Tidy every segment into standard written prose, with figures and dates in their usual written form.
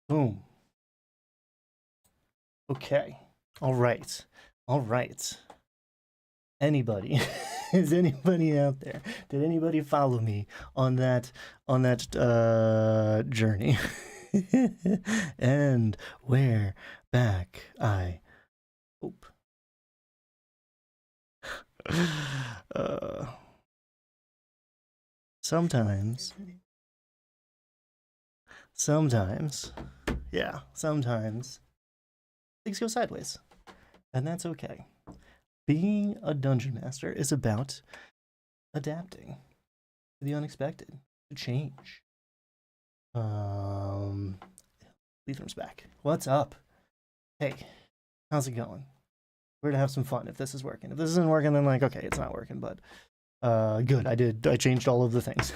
Boom. Okay. All right. All right. Anybody? Is anybody out there? Did anybody follow me on that journey? And where back I hope. Uh, sometimes, sometimes, yeah, sometimes things go sideways, and that's okay. Being a dungeon master is about adapting to the unexpected, to change. Um, Leitham's back. What's up? Hey, how's it going? We're gonna have some fun if this is working. If this isn't working, then like, okay, it's not working, but good. I changed all of the things.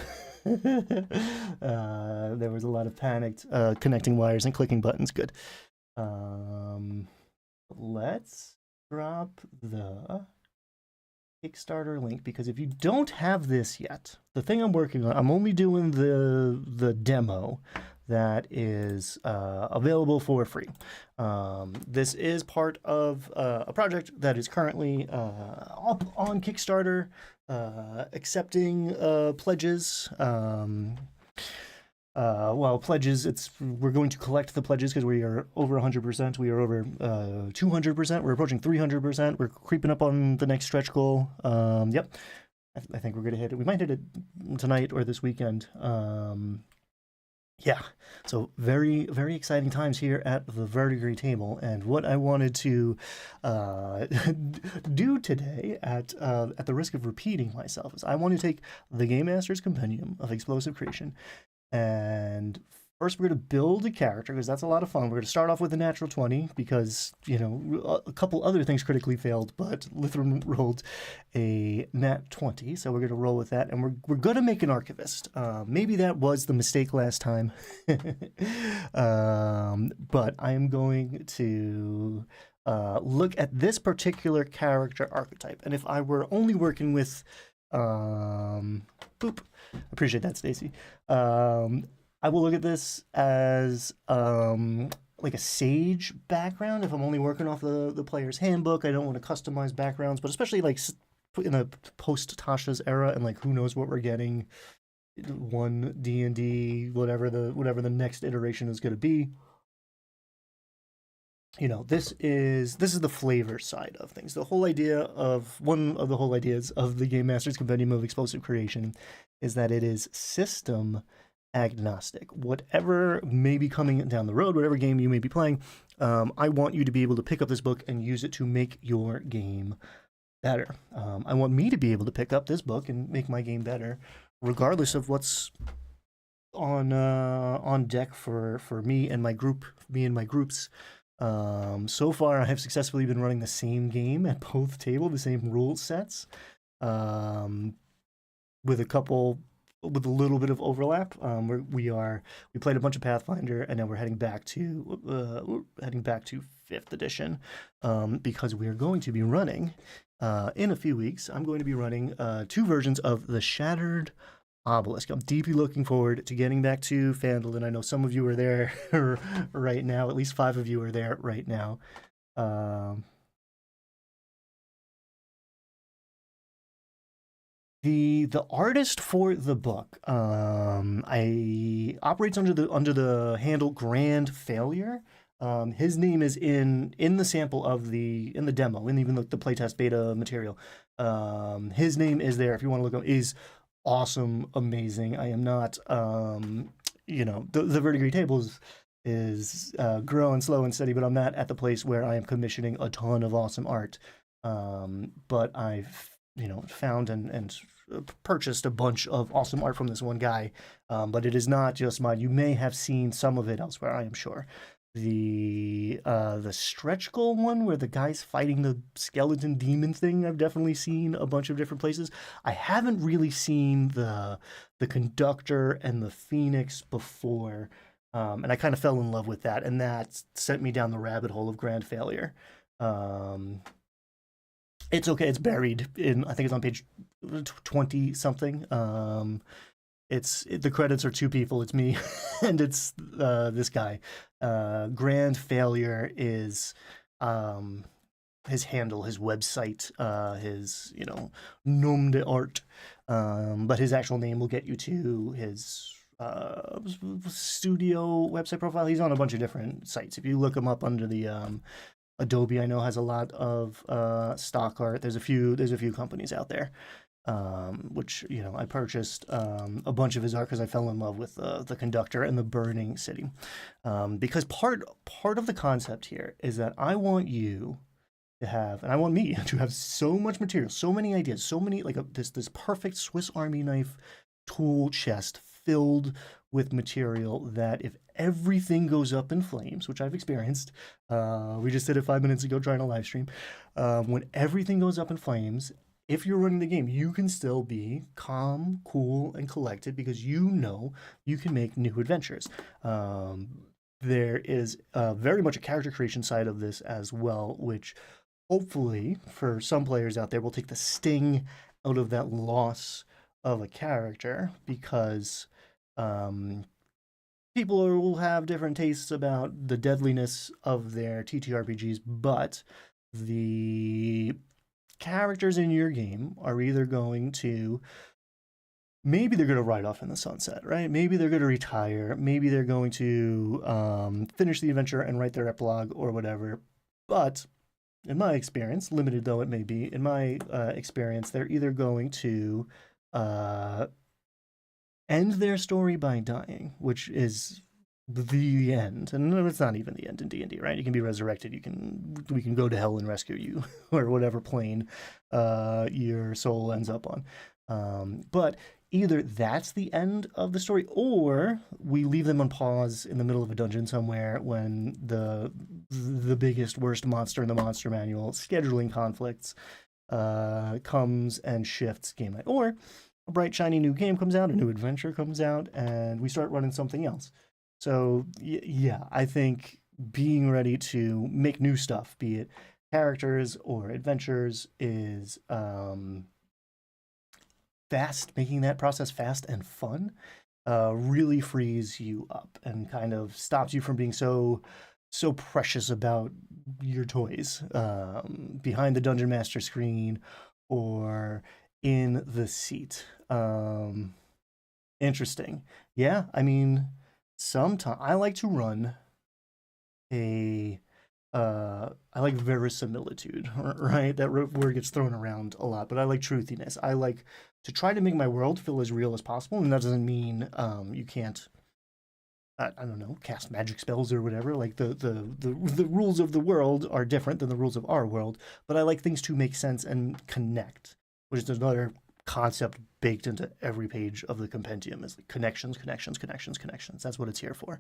There was a lot of panicked connecting wires and clicking buttons. Good. Let's drop the Kickstarter link, because if you don't have this yet, the thing I'm working on, I'm only doing the demo that is available for free. This is part of a project that is currently up on Kickstarter, accepting pledges. Well, pledges, we're going to collect the pledges because we are over 100%. We are over 200%. We're approaching 300%. We're creeping up on the next stretch goal. Yep. I think we're going to hit it. We might hit it tonight or this weekend. Yeah, so very, very exciting times here at the Verdigris table. And what I wanted to do today, at the risk of repeating myself, is I want to take the Game Master's Compendium of Explosive Creation, and first we're going to build a character, because that's a lot of fun. We're going to start off with a natural 20 because, you know, a couple other things critically failed, but Lithram rolled a nat 20, so we're going to roll with that, and we're going to make an archivist. Maybe that was the mistake last time. But I am going to look at this particular character archetype, and if I were only working with boop, appreciate that, Stacy. I will look at this as like a sage background. If I'm only working off the player's handbook, I don't want to customize backgrounds, but especially like in a post Tasha's era, and like who knows what we're getting, one D&D, whatever the next iteration is going to be. You know, this is the flavor side of things. The whole idea of one of the whole ideas of the Game Master's Compendium of Explosive Creation is that it is system agnostic. Whatever may be coming down the road, whatever game you may be playing, I want you to be able to pick up this book and use it to make your game better. I want me to be able to pick up this book and make my game better, regardless of what's on deck for me and my groups. So far, I have successfully been running the same game at both tables, the same rule sets, with a little bit of overlap. We played a bunch of Pathfinder, and now we're heading back to 5th edition, because we are going to be running in a few weeks. I'm going to be running 2 versions of the Shattered Obelisk. I'm deeply looking forward to getting back to Phandalin. I know some of you are there right now. At least 5 of you are there right now. The artist for the book, I operates under the handle Grand Failure. His name is in the sample of the demo, and even the playtest beta material. His name is there if you want to look up. Is awesome, amazing. I am not, you know, the Verdigris table is growing slow and steady, but I'm not at the place where I am commissioning a ton of awesome art. But I've, you know, found and purchased a bunch of awesome art from this one guy. But it is not just mine. You may have seen some of it elsewhere, I am sure. The stretch goal one where the guy's fighting the skeleton demon thing, I've definitely seen a bunch of different places. I haven't really seen the conductor and the phoenix before, and I kind of fell in love with that, and that sent me down the rabbit hole of Grand Failure. It's okay, it's buried in, I think it's on page 20 something. the credits are two people. It's me, and it's this guy. Grand Failure is um, his handle, his website, his nom de art. But his actual name will get you to his studio website profile. He's on a bunch of different sites. If you look him up under the Adobe, I know has a lot of stock art. There's a few companies out there. Which I purchased a bunch of his art because I fell in love with the conductor and the burning city. Because part of the concept here is that I want you to have, and I want me to have so much material, so many ideas, so many this perfect Swiss Army knife tool chest filled with material that if everything goes up in flames, which I've experienced, we just did it 5 minutes ago trying to live stream. When everything goes up in flames, if you're running the game, you can still be calm, cool, and collected because you can make new adventures. There is very much a character creation side of this as well, which hopefully for some players out there will take the sting out of that loss of a character because people will have different tastes about the deadliness of their TTRPGs, but the characters in your game are either going to maybe they're going to ride off in the sunset, right? Maybe they're going to retire. Maybe they're going to finish the adventure and write their epilogue or whatever. But in my experience, limited though it may be, in my experience, they're either going to end their story by dying, which is the end, and it's not even the end in D&D, right? You can be resurrected. We can go to hell and rescue you, or whatever plane your soul ends up on. But either that's the end of the story, or we leave them on pause in the middle of a dungeon somewhere when the biggest, worst monster in the monster manual, scheduling conflicts, comes and shifts game night, or a bright shiny new game comes out, a new adventure comes out, and we start running something else. So yeah, I think being ready to make new stuff, be it characters or adventures, is fast. Making that process fast and fun really frees you up and kind of stops you from being so precious about your toys behind the dungeon master screen or in the seat. Interesting. Yeah, I mean, sometimes I like to run a I like verisimilitude, right? That word gets thrown around a lot, but I like truthiness. I like to try to make my world feel as real as possible, and that doesn't mean you can't I don't know, cast magic spells or whatever. Like the rules of the world are different than the rules of our world, but I like things to make sense and connect, which is another concept baked into every page of the compendium is like connections, connections, connections, connections. That's what it's here for.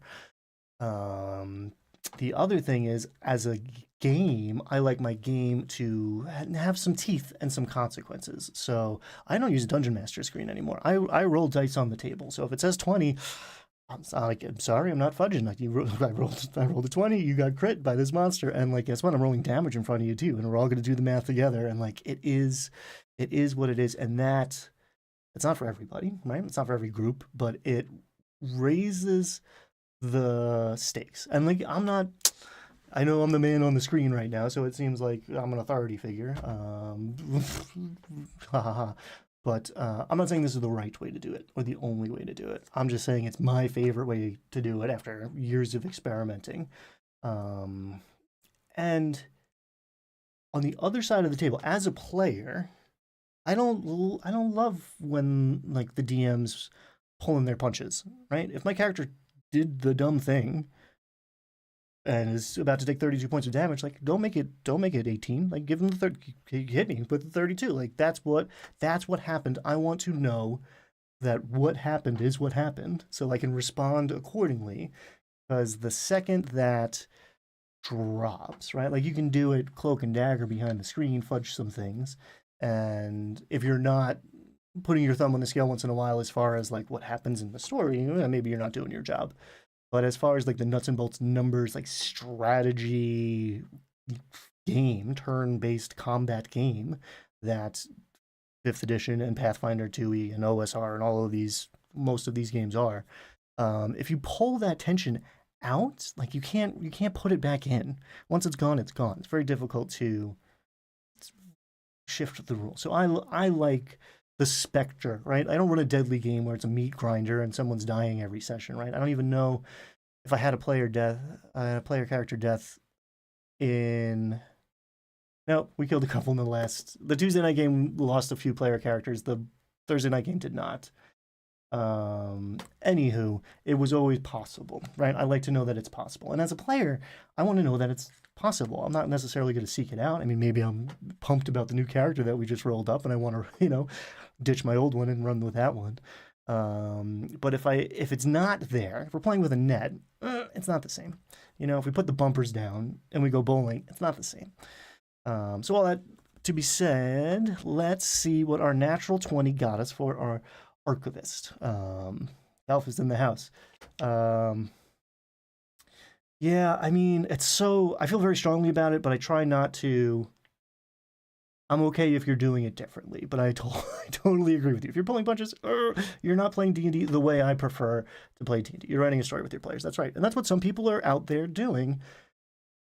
The other thing is, as a game, I like my game to have some teeth and some consequences. So I don't use Dungeon Master screen anymore. I roll dice on the table. So if it says 20, I'm sorry, I'm not fudging. Like I rolled a 20. You got crit by this monster, and like guess what? I'm rolling damage in front of you too, and we're all going to do the math together. And like it is what it is, and that it's not for everybody, right? It's not for every group, but it raises the stakes. And like I know I'm the man on the screen right now, so it seems like I'm an authority figure. But I'm not saying this is the right way to do it or the only way to do it. I'm just saying it's my favorite way to do it after years of experimenting. And on the other side of the table, as a player, I don't love when like the DM's pulling their punches, right? If my character did the dumb thing and is about to take 32 points of damage, like don't make it 18. Like give him the 30, hit me with the 32. Like that's what happened. I want to know that what happened is what happened, so I can respond accordingly. Because the second that drops, right? Like you can do it cloak and dagger behind the screen, fudge some things, and if you're not putting your thumb on the scale once in a while as far as like what happens in the story, maybe you're not doing your job. But as far as like the nuts and bolts numbers, like strategy game, turn-based combat game that 5th edition and Pathfinder 2e and OSR and all of these most of these games are. If you pull that tension out, like you can't put it back in. Once it's gone, it's gone. It's very difficult to shift the rule. So I like the specter, right? I don't run a deadly game where it's a meat grinder and someone's dying every session, right? I don't even know if I had a player character death in. No, we killed a couple in the Tuesday night game lost a few player characters. The Thursday night game did not. Anywho, it was always possible, right? I like to know that it's possible. And as a player, I want to know that it's possible. I'm not necessarily going to seek it out. I mean, maybe I'm pumped about the new character that we just rolled up and I want to, ditch my old one and run with that one. But if it's not there, if we're playing with a net, it's not the same. If we put the bumpers down and we go bowling, it's not the same. So all that to be said, let's see what our natural 20 got us for our archivist. Alpha's in the house. Yeah, I mean, I feel very strongly about it, but I try not to. I'm okay if you're doing it differently, but I totally agree with you. If you're pulling punches, you're not playing D&D the way I prefer to play D&D. You're writing a story with your players. That's right. And that's what some people are out there doing.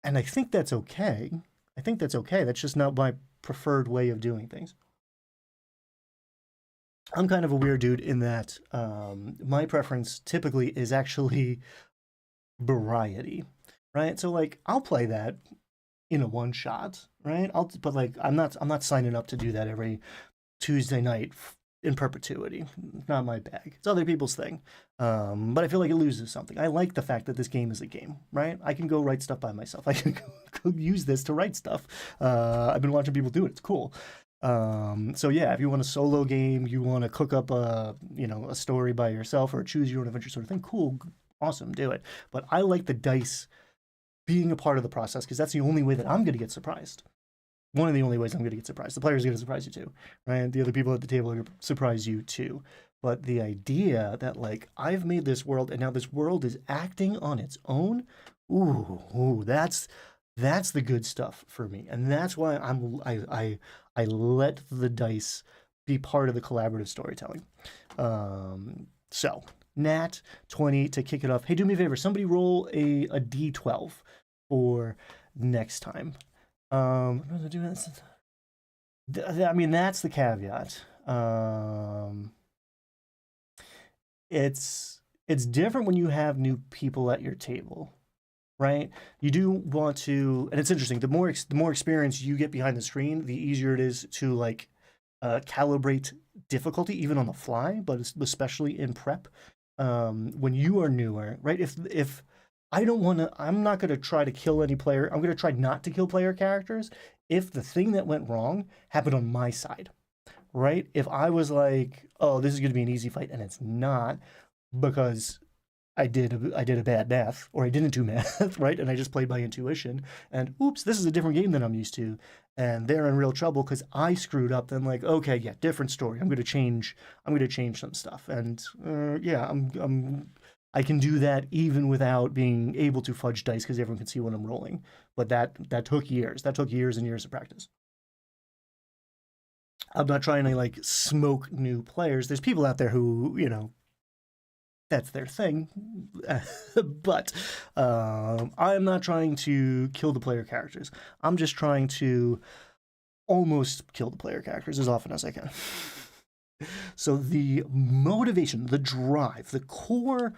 And I think that's okay. That's just not my preferred way of doing things. I'm kind of a weird dude in that my preference typically is actually variety, right? So like I'll play that in a one shot, right? But like I'm not signing up to do that every Tuesday night in perpetuity. Not my bag. It's other people's thing. But I feel like it loses something. I like the fact that this game is a game, right? I can go write stuff by myself. I can go use this to write stuff. I've been watching people do it. It's cool. So yeah, if you want a solo game, you want to cook up a story by yourself or choose your own adventure sort of thing, cool, awesome, do it. But I like the dice being a part of the process because that's the only way that I'm going to get surprised. One of the only ways I'm going to get surprised. The player's going to surprise you too, right? The other people at the table are going to surprise you too. But the idea that like I've made this world and now this world is acting on its own, that's the good stuff for me, and that's why I let the dice be part of the collaborative storytelling. So Nat 20 to kick it off. Hey, do me a favor. Somebody roll a D12 for next time. I mean, that's the caveat. It's different when you have new people at your table, right? You do want to, and it's interesting. The more experience you get behind the screen, the easier it is to like calibrate difficulty, even on the fly, but especially in prep. When you are newer, right? If I don't want to, I'm not going to try to kill any player. I'm going to try not to kill player characters if the thing that went wrong happened on my side, right? If I was like, oh, this is going to be an easy fight, and it's not because I did a bad math, or I didn't do math, right? And I just played by intuition, and oops, this is a different game than I'm used to, and they're in real trouble because I screwed up. Then like, okay, yeah, different story. I'm going to change some stuff, and yeah, I can do that even without being able to fudge dice because everyone can see when I'm rolling. But that took years. That took years and years of practice. I'm not trying to like smoke new players. There's people out there who, that's their thing. But I'm not trying to kill the player characters. I'm just trying to almost kill the player characters as often as I can. So the motivation, the drive, the core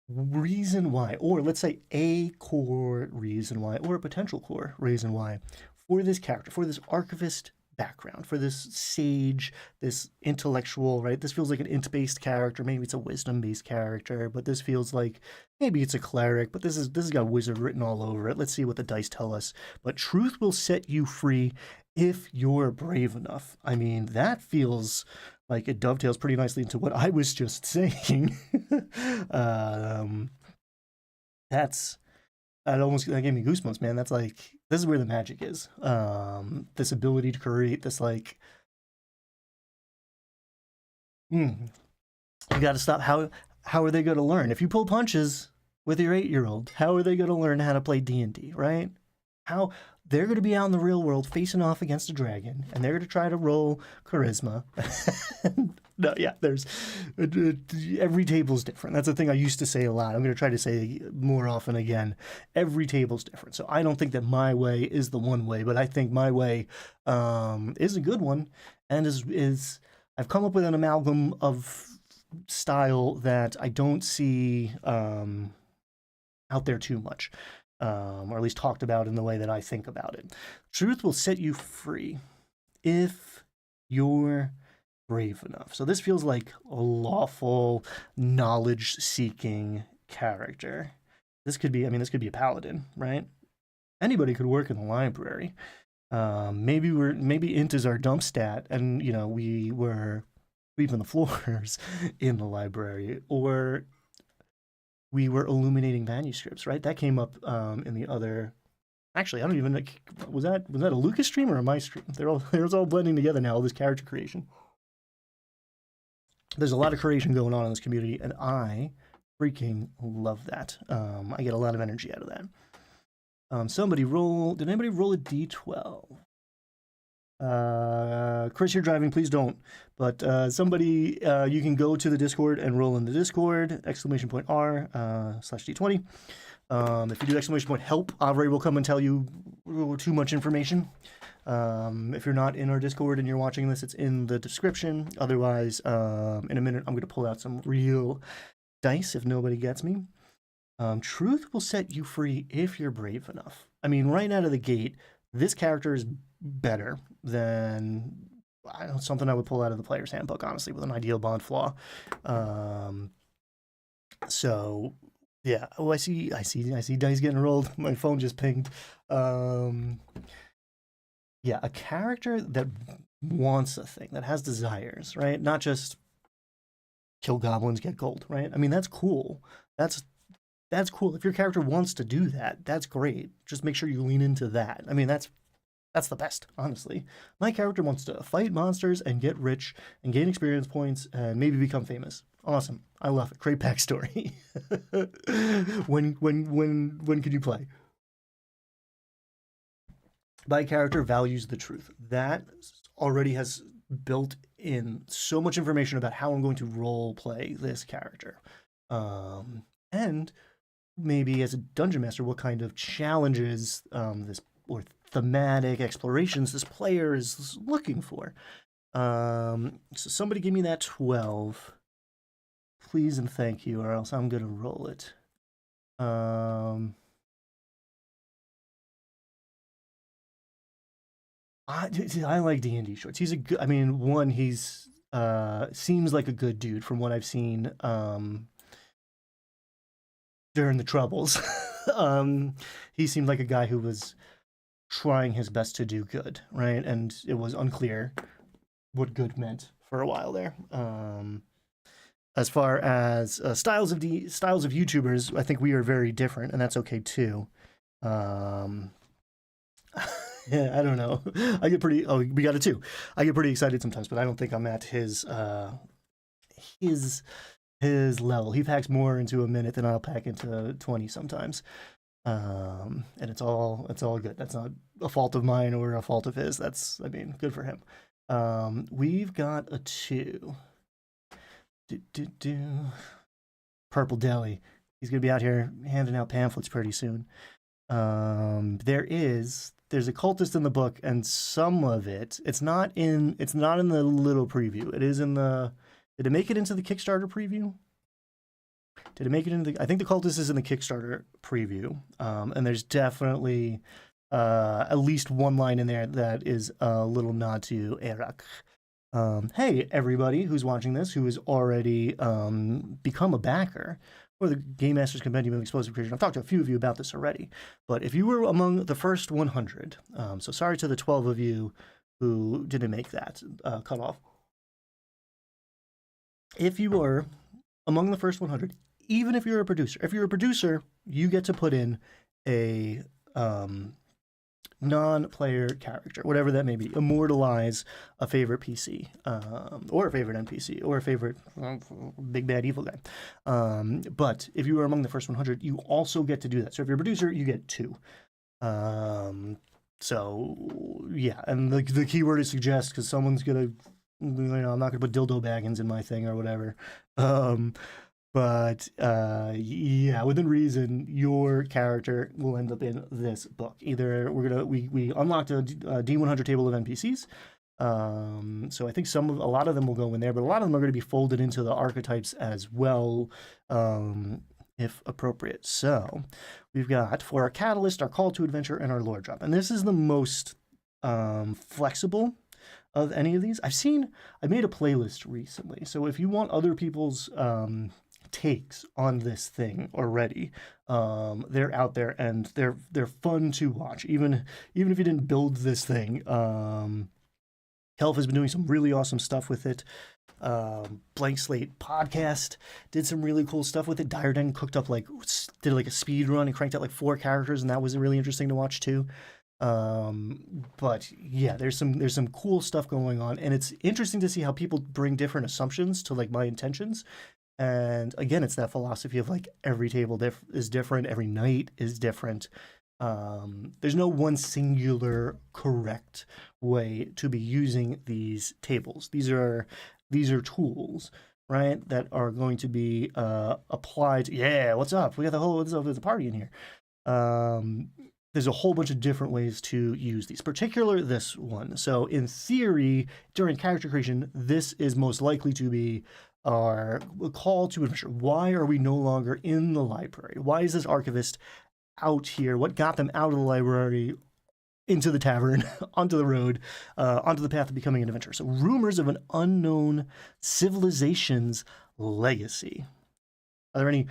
reason why, or let's say a core reason why, or a potential core reason why for this character, for this archivist background, for this sage, this intellectual, right? This feels like an int-based character. Maybe it's a wisdom-based character, but this feels like maybe it's a cleric, but this has got wizard written all over it. Let's see what the dice tell us. But truth will set you free if you're brave enough. I mean, that feels like it dovetails pretty nicely into what I was just saying. That gave me goosebumps, man. That's like, this is where the magic is. This ability to create this like, you got to stop. How are they going to learn? If you pull punches with your 8-year-old, how are they going to learn how to play D&D, right? How they're going to be out in the real world facing off against a dragon, and they're going to try to roll charisma. No, yeah, there's every table's different. That's the thing I used to say a lot. I'm going to try to say more often again. Every table's different. So I don't think that my way is the one way, but I think my way is a good one, and is I've come up with an amalgam of style that I don't see out there too much, or at least talked about in the way that I think about it. Truth will set you free if you're brave enough. So this feels like a lawful, knowledge-seeking character. This could be, I mean, this could be a paladin, right? Anybody could work in the library. Maybe int is our dump stat, and we were sweeping the floors in the library, or we were illuminating manuscripts, right? That came up in the other. Actually, I don't even. Was that a Lucas stream or a my stream? They're all blending together now. All this character creation. There's a lot of creation going on in this community, and I freaking love that. I get a lot of energy out of that. Did anybody roll a d12? Chris, you're driving, please don't. But somebody, you can go to the Discord and roll in the Discord, !R/d20. If you do !help, Avre will come and tell you too much information. If you're not in our Discord and you're watching this, it's in the description. Otherwise, in a minute, I'm going to pull out some real dice if nobody gets me. Truth will set you free if you're brave enough. I mean, right out of the gate, this character is better than something I would pull out of the player's handbook, honestly, with an ideal bond flaw. So yeah. Oh, I see dice getting rolled. My phone just pinged. Yeah, a character that wants a thing, that has desires, right? Not just kill goblins, get gold, right? I mean, that's cool. That's cool. If your character wants to do that, that's great. Just make sure you lean into that. I mean, that's the best, honestly. My character wants to fight monsters and get rich and gain experience points and maybe become famous. Awesome. I love it. Great backstory. When can you play? My character values the truth. That already has built in so much information about how I'm going to role play this character. And maybe as a dungeon master, what kind of challenges this or thematic explorations this player is looking for. So somebody give me that 12, please and thank you, or else I'm gonna roll it. I like D&D shorts. He's a good. I mean, one, he's seems like a good dude from what I've seen during the Troubles. He seemed like a guy who was trying his best to do good, right? And it was unclear what good meant for a while there. As far as styles of YouTubers, I think we are very different, and that's okay too. Yeah, I don't know. I get pretty. Oh, we got a 2. I get pretty excited sometimes, but I don't think I'm at his level. He packs more into a minute than I'll pack into 20 sometimes. And it's all good. That's not a fault of mine or a fault of his. I mean, good for him. We've got a 2. Purple Deli. He's gonna be out here handing out pamphlets pretty soon. There's a cultist in the book, and some of it's not in the little preview. It is in the. Did it make it into the Kickstarter preview? Did it make it into the? I think the cultist is in the Kickstarter preview, and there's definitely at least one line in there that is a little nod to Erak. Hey, everybody who's watching this, who has already become a backer for the Game Master's Compendium of Explosive Creation. I've talked to a few of you about this already, but if you were among the first 100, so sorry to the 12 of you who didn't make that cutoff. If you were among the first 100, even if you're a producer, you get to put in a non-player character, whatever that may be. Immortalize a favorite PC, or a favorite NPC, or a favorite big bad evil guy. But if you are among the first 100, you also get to do that. So if you're a producer, you get 2. So yeah, and the keyword is suggest, because someone's gonna I'm not gonna put dildo baggins in my thing or whatever. Um, but yeah, within reason, your character will end up in this book. Either we unlocked a D100 table of NPCs. So I think a lot of them will go in there, but a lot of them are going to be folded into the archetypes as well, if appropriate. So we've got for our catalyst, our call to adventure, and our lore drop, and this is the most flexible of any of these. I made a playlist recently, so if you want other people's takes on this thing already, they're out there and they're fun to watch. Even if you didn't build this thing, Kelf has been doing some really awesome stuff with it. Blank Slate podcast did some really cool stuff with it. Diarden did like a speed run and cranked out like 4 characters, and that was really interesting to watch too. But yeah, there's some cool stuff going on, and it's interesting to see how people bring different assumptions to like my intentions. And again, it's that philosophy of like every table is different, every night is different. There's no one singular correct way to be using these tables. These are tools, right, that are going to be applied. Yeah, what's up? We got there's a party in here. There's a whole bunch of different ways to use these, particular this one. So in theory, during character creation, this is most likely to be our call to adventure. Why are we no longer in the library? Why is this archivist out here? What got them out of the library into the tavern, onto the road, onto the path of becoming an adventurer? So rumors of an unknown civilization's legacy. Are there any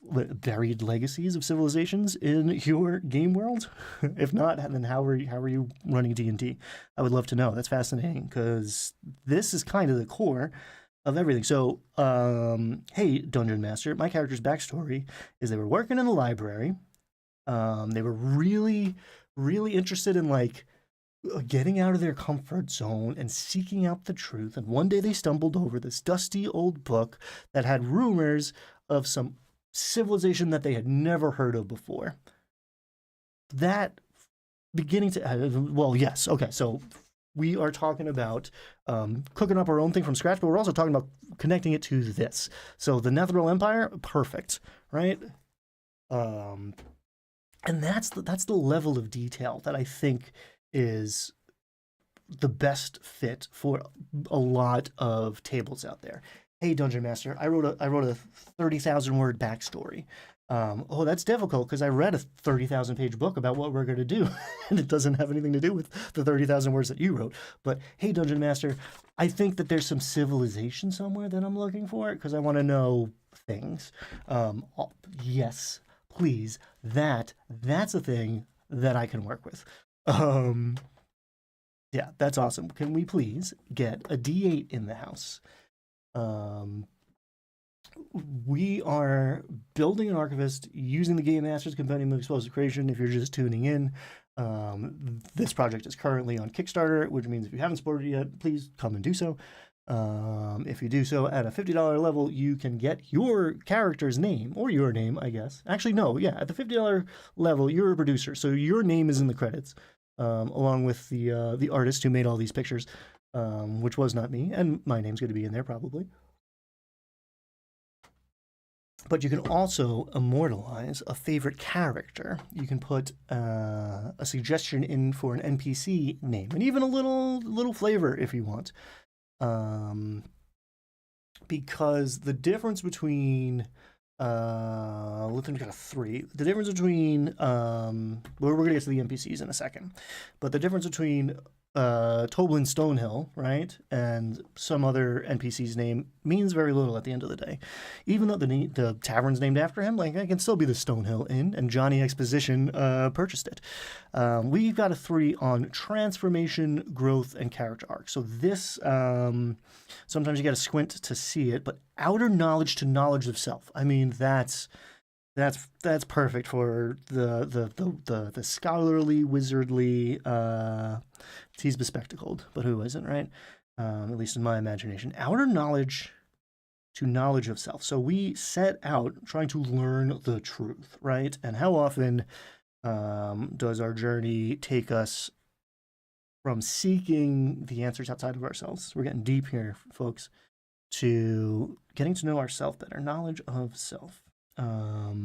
buried legacies of civilizations in your game world? If not, then how are you running D&D? I would love to know. That's fascinating because this is kind of the core of everything. So, hey, Dungeon Master, my character's backstory is they were working in the library. They were really, really interested in like getting out of their comfort zone and seeking out the truth. And one day they stumbled over this dusty old book that had rumors of some civilization that they had never heard of before. That beginning to, well, yes, okay, so we are talking about cooking up our own thing from scratch, but we're also talking about connecting it to this. So the Netheril Empire, perfect, right? And that's the level of detail that I think is the best fit for a lot of tables out there. Hey, Dungeon Master, I wrote a 30,000 word backstory. Oh, that's difficult because I read a 30,000 page book about what we're going to do, and it doesn't have anything to do with the 30,000 words that you wrote. But hey, Dungeon Master, I think that there's some civilization somewhere that I'm looking for because I want to know things. Yes, please. That's a thing that I can work with. Yeah, that's awesome. Can we please get a D8 in the house? We are building an archivist using the Game Master's Compendium of Explosive Creation. If you're just tuning in, this project is currently on Kickstarter, which means if you haven't supported it yet, please come and do so. If you do so at a $50 level, you can get your character's name, or your name, I guess. Actually, no, yeah, at the $50 level, you're a producer, so your name is in the credits, along with the artist who made all these pictures, which was not me, and my name's going to be in there probably. But you can also immortalize a favorite character. You can put a suggestion in for an NPC name, and even a little flavor if you want. Because the difference between let's think we got a 3. The difference between we're gonna get to the NPCs in a second, but the difference between Toblin Stonehill, right, and some other NPC's name means very little at the end of the day. Even though the tavern's named after him, like, I can still be the Stonehill Inn, and Johnny Exposition purchased it. We've got a 3 on transformation, growth, and character arc. So this, sometimes you got to squint to see it, but outer knowledge to knowledge of self. I mean, that's perfect for the scholarly, wizardly. He's bespectacled, but who isn't, right? At least in my imagination. Outer knowledge to knowledge of self. So we set out trying to learn the truth, right? And how often does our journey take us from seeking the answers outside of ourselves. We're getting deep here, folks, to getting to know ourselves better, knowledge of self. I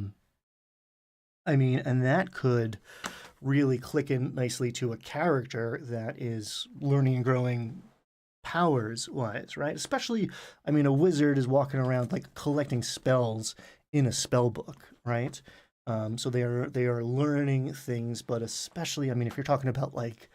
mean, and that could really click in nicely to a character that is learning and growing powers wise, right? Especially, I mean, a wizard is walking around like collecting spells in a spell book, right? So they are learning things, but especially, I mean, if you're talking about like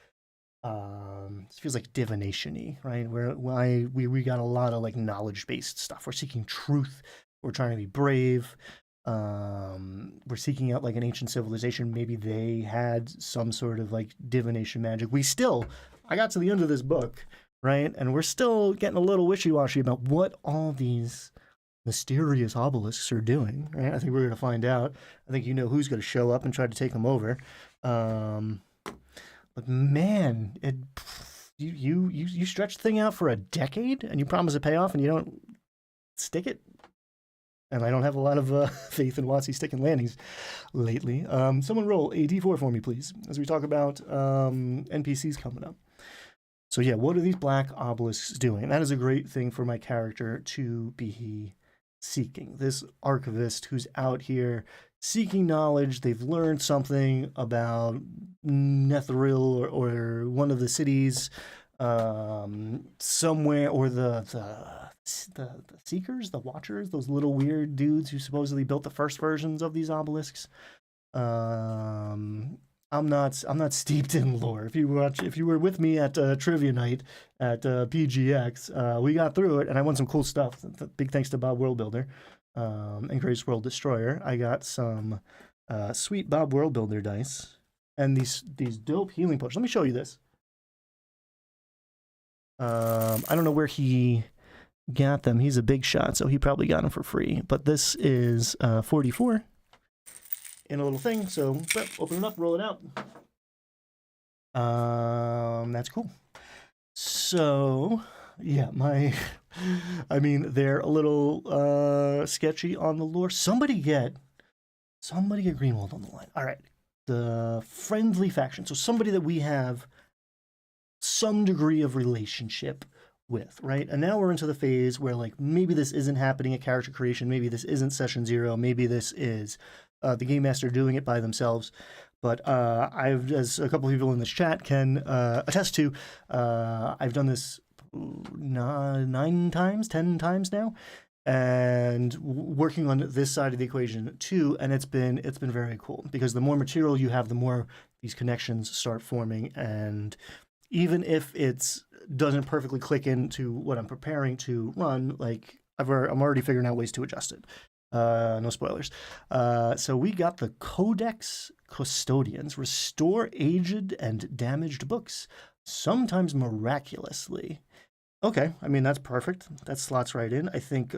it feels like divination-y, right? Where why we got a lot of like knowledge-based stuff. We're seeking truth. We're trying to be brave. We're seeking out like an ancient civilization. Maybe they had some sort of like divination magic. I got to the end of this book, right? And we're still getting a little wishy-washy about what all these mysterious obelisks are doing, right? I think we're going to find out. I think you know who's going to show up and try to take them over. But man, you stretch the thing out for a decade and you promise a payoff and you don't stick it. And I don't have a lot of faith in WotC sticking landings lately. Someone roll a d4 for me, please, as we talk about NPCs coming up. So yeah, what are these black obelisks doing? And that is a great thing for my character to be seeking. This archivist who's out here seeking knowledge. They've learned something about Netheril or one of the cities somewhere, or the Seekers, the Watchers, those little weird dudes who supposedly built the first versions of these obelisks. I'm not steeped in lore. If you were with me at trivia night at PGX, we got through it and I won some cool stuff. Big thanks to Bob Worldbuilder and Grace World Destroyer. I got some sweet Bob Worldbuilder dice and these dope healing potions. Let me show you this. I don't know where he got them. He's a big shot, so he probably got them for free. But this is 44 in a little thing. So open it up, roll it out. That's cool. So yeah, I mean, they're a little sketchy on the lore. Somebody get Greenwald on the line. All right, the friendly faction. So somebody that we have some degree of relationship with, right? And now we're into the phase where like maybe this isn't happening at character creation, maybe this isn't session 0, maybe this is the game master doing it by themselves. But I've, as a couple of people in this chat can attest to, I've done this 10 times now, and working on this side of the equation too, and it's been very cool because the more material you have, the more these connections start forming, and even if it doesn't perfectly click into what I'm preparing to run, like I'm already figuring out ways to adjust it. No spoilers. So we got the Codex Custodians. Restore aged and damaged books, sometimes miraculously. Okay, I mean, that's perfect. That slots right in. I think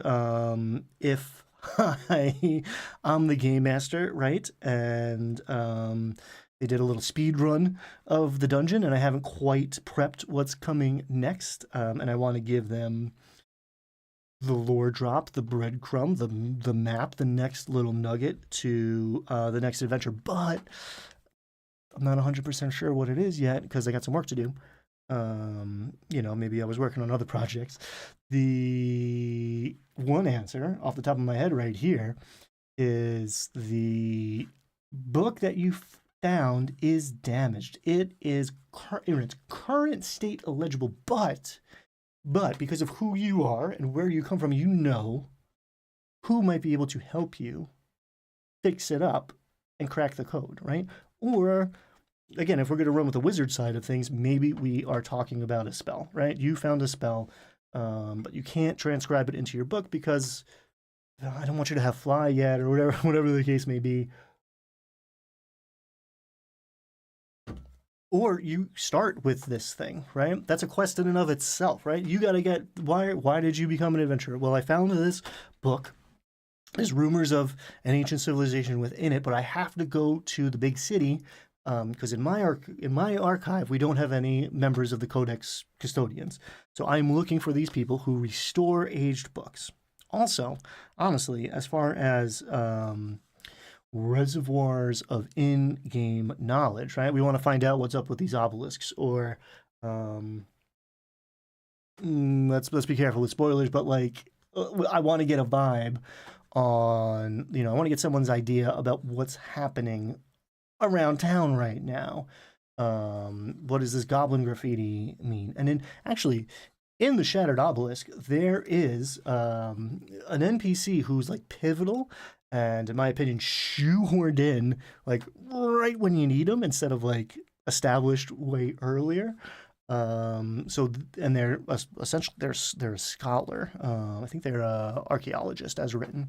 if I'm the game master, right, and they did a little speed run of the dungeon, and I haven't quite prepped what's coming next, and I want to give them the lore drop, the breadcrumb, the map, the next little nugget to the next adventure, but I'm not 100% sure what it is yet because I got some work to do. Maybe I was working on other projects. The one answer off the top of my head right here is the book that you found is damaged. It is in its current state illegible, but because of who you are and where you come from, you know who might be able to help you fix it up and crack the code, right? Or, again, if we're going to run with the wizard side of things, maybe we are talking about a spell, right? You found a spell, but you can't transcribe it into your book because I don't want you to have fly yet, or whatever the case may be. Or you start with this thing, right? That's a quest in and of itself, right? You got to get, why did you become an adventurer? Well, I found this book. There's rumors of an ancient civilization within it, but I have to go to the big city because in my archive, we don't have any members of the Codex Custodians. So I'm looking for these people who restore aged books. Also, honestly, as far as reservoirs of in-game knowledge, right? We want to find out what's up with these obelisks, or Um, let's be careful with spoilers, but like I want to get a vibe on, I want to get someone's idea about what's happening around town right now. What does this goblin graffiti mean? And then actually, in the Shattered Obelisk, there is an NPC who's like pivotal and, in my opinion, shoehorned in like right when you need them instead of like established way earlier. And they're essentially they're a scholar. I think they're a archaeologist as written.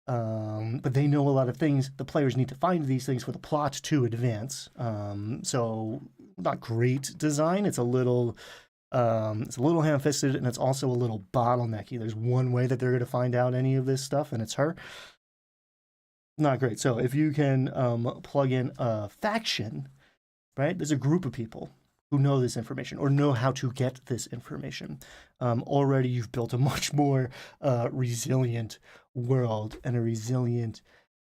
But they know a lot of things. The players need to find these things for the plot to advance. So not great design. It's a little ham-fisted, and it's also a little bottlenecky. There's one way that they're going to find out any of this stuff, and it's her. Not great. So if you can plug in a faction, right? There's a group of people who know this information or know how to get this information. Already, you've built a much more resilient world and a resilient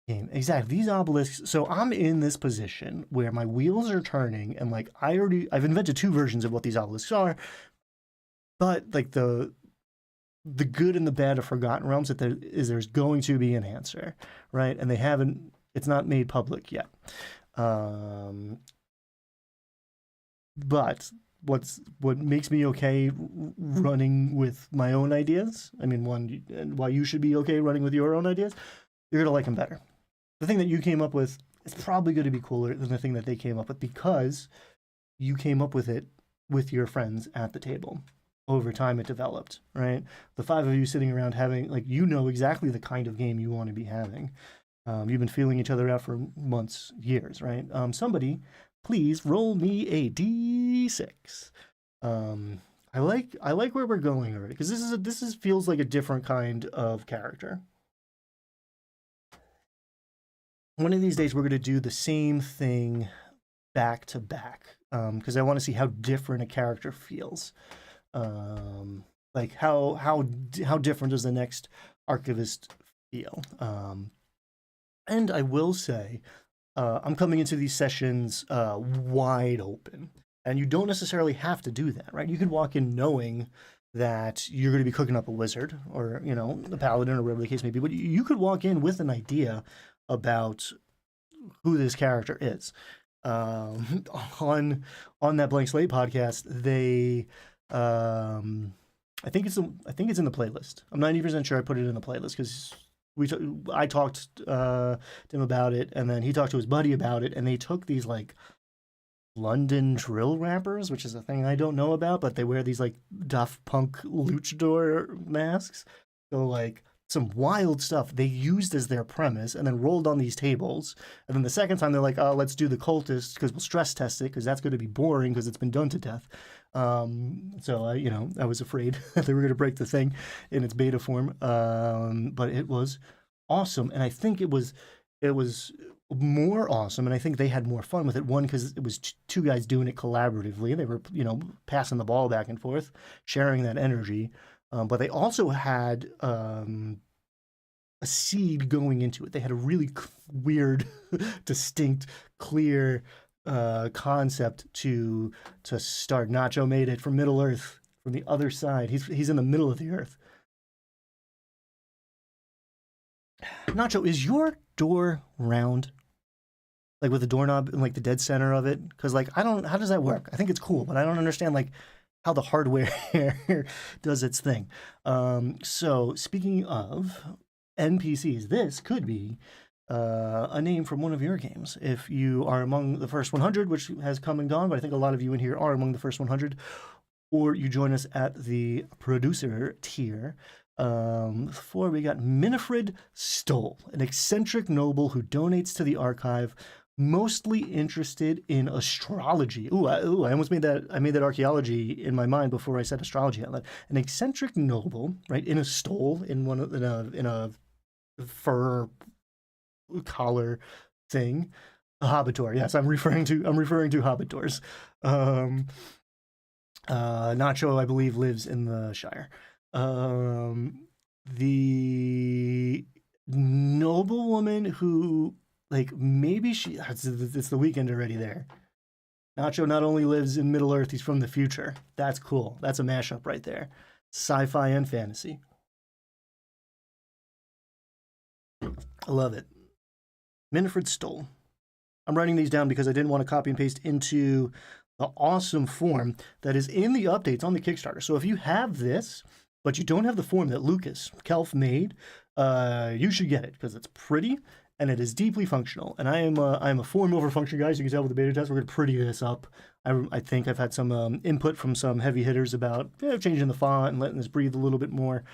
game. Exactly. These obelisks. So I'm in this position where my wheels are turning, and like I've invented two versions of what these obelisks are, but like the good and the bad of Forgotten Realms that there's going to be an answer, right? And they haven't. It's not made public yet. But what makes me okay running with my own ideas? I mean, why you should be okay running with your own ideas? You're gonna like them better. The thing that you came up with is probably going to be cooler than the thing that they came up with because you came up with it with your friends at the table. Over time, it developed, right? The five of you sitting around having, like, exactly the kind of game you want to be having. You've been feeling each other out for months, years, right? Somebody, please roll me a d6. I like where we're going already because this feels like a different kind of character. One of these days, we're going to do the same thing back to back because I want to see how different a character feels. Like how different does the next archivist feel? And I will say, I'm coming into these sessions wide open, and you don't necessarily have to do that, right? You can walk in knowing that you're going to be cooking up a wizard or a paladin or whatever the case may be, but you could walk in with an idea about who this character is. On that Blank Slate podcast, they I think it's in the playlist. I'm 90% sure I put it in the playlist because I talked to him about it, and then he talked to his buddy about it, and they took these like London drill rappers, which is a thing I don't know about, but they wear these like Daft Punk luchador masks. So like some wild stuff they used as their premise and then rolled on these tables. And then the second time they're like, oh, let's do the cultists because we'll stress test it because that's going to be boring because it's been done to death. So I was afraid that they were going to break the thing in its beta form. But it was awesome. And I think it was more awesome, and I think they had more fun with it. One, because it was two guys doing it collaboratively. They were, passing the ball back and forth, sharing that energy. But they also had a seed going into it. They had a really weird, distinct, clear concept to start. Nacho made it from Middle Earth, from the other side. He's in the middle of the earth. Nacho, is your door round? Like with the doorknob in like the dead center of it? Because like how does that work? I think it's cool, but I don't understand like how the hardware does its thing. So speaking of NPCs, this could be a name from one of your games. If you are among the first 100, which has come and gone, but I think a lot of you in here are among the first 100, or you join us at the producer tier. Before we got Minifred Stoll, an eccentric noble who donates to the archive, mostly interested in astrology. I almost made that. I made that archaeology in my mind before I said astrology out loud. An eccentric noble, right, in a stole, in a fur collar thing. A Hobbitor. Yes, I'm referring to Hobbitors. Nacho, I believe, lives in the Shire. The noblewoman who, like, maybe it's the weekend already there. Nacho not only lives in Middle Earth, he's from the future. That's cool. That's a mashup right there. Sci-fi and fantasy. I love it. Minifred Stoll. I'm writing these down because I didn't want to copy and paste into the awesome form that is in the updates on the Kickstarter. So if you have this, but you don't have the form that Lucas Kelf made, you should get it because it's pretty and it is deeply functional. And I am a form over function guy, so you can tell with the beta test, we're going to pretty this up. I think I've had some input from some heavy hitters about changing the font and letting this breathe a little bit more.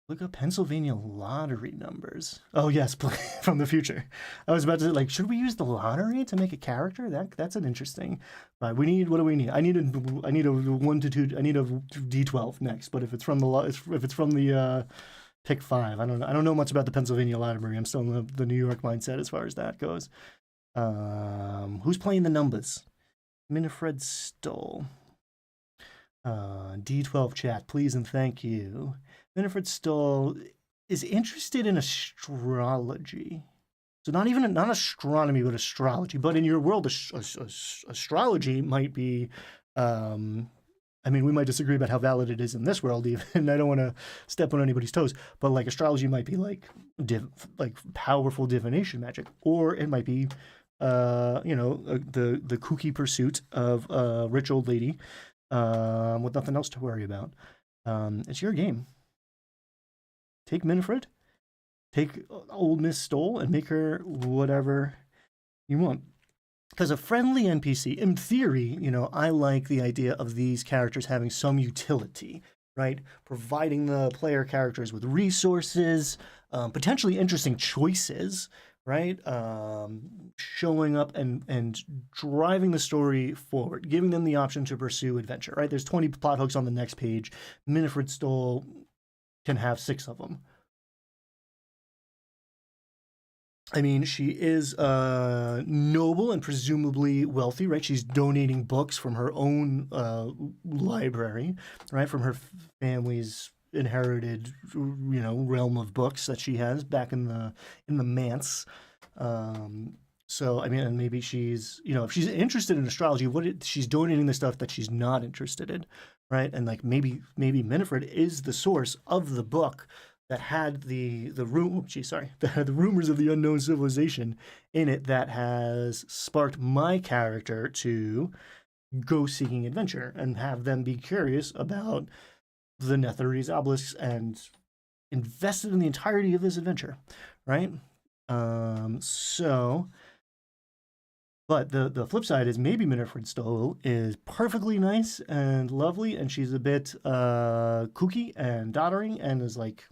Look up Pennsylvania lottery numbers. Oh yes, from the future. I was about to say, like, should we use the lottery to make a character? That's an interesting. Right, we need. What do we need? I need a 1 to 2. I need a D12 next. But if it's from the pick 5, I don't know much about the Pennsylvania lottery. I'm still in the New York mindset as far as that goes. Who's playing the numbers? Minifred Stoll. D12 chat, please and thank you. Winifred Stoll is interested in astrology. So not astronomy, but astrology. But in your world, astrology might be, we might disagree about how valid it is in this world even. I don't want to step on anybody's toes. But like astrology might be like powerful divination magic. Or it might be, the kooky pursuit of a rich old lady with nothing else to worry about. It's your game. Take Minifred, take old Miss Stoll, and make her whatever you want. Because a friendly NPC, in theory, I like the idea of these characters having some utility, right? Providing the player characters with resources, potentially interesting choices, right? Showing up and driving the story forward, giving them the option to pursue adventure, right? There's 20 plot hooks on the next page. Minifred Stoll can have 6 of them. I mean, she is noble and presumably wealthy, right? She's donating books from her own library, right? From her family's inherited, realm of books that she has back in the manse. So, I mean, and maybe she's, if she's interested in astrology, she's donating the stuff that she's not interested in, right? And like maybe Minifred is the source of the book that had the rumors of the unknown civilization in it that has sparked my character to go seeking adventure and have them be curious about the Netherese obelisks and invested in the entirety of this adventure, right? But the flip side is maybe Minifred Stoll is perfectly nice and lovely, and she's a bit kooky and doddering, and is like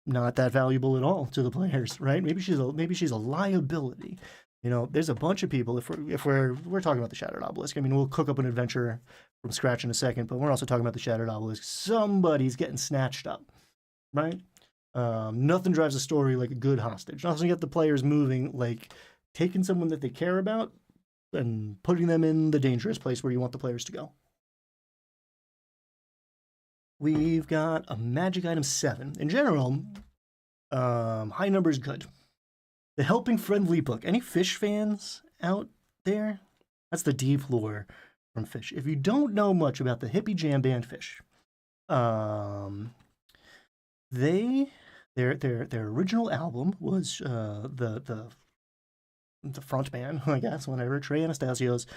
not that valuable at all to the players, right? Maybe she's a liability. There's a bunch of people. If we're talking about the Shattered Obelisk, I mean, we'll cook up an adventure from scratch in a second, but we're also talking about the Shattered Obelisk. Somebody's getting snatched up, right? Nothing drives a story like a good hostage. Nothing get the players moving like taking someone that they care about and putting them in the dangerous place where you want the players to go. We've got a magic item 7. In general, high number is good. The Helping Friendly book. Any Fish fans out there? That's the deep lore from Fish. If you don't know much about the hippie jam band Fish, their original album was the front man, I guess, whatever, Trey Anastasio's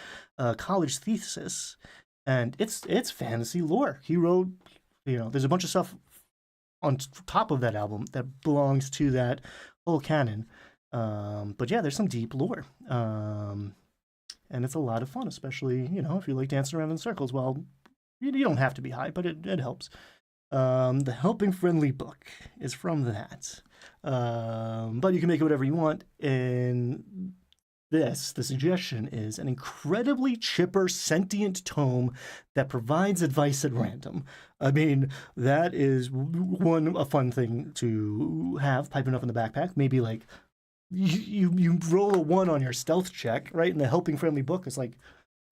college thesis, and it's fantasy lore. He wrote, there's a bunch of stuff on top of that album that belongs to that whole canon. But yeah, there's some deep lore, and it's a lot of fun, especially if you like dancing around in circles. Well, you don't have to be high, but it helps. The Helping Friendly book is from that. But you can make it whatever you want. And the suggestion is an incredibly chipper, sentient tome that provides advice at random. I mean, that is a fun thing to have piping up in the backpack. Maybe like you roll a 1 on your stealth check, right? And the Helping Friendly book is like,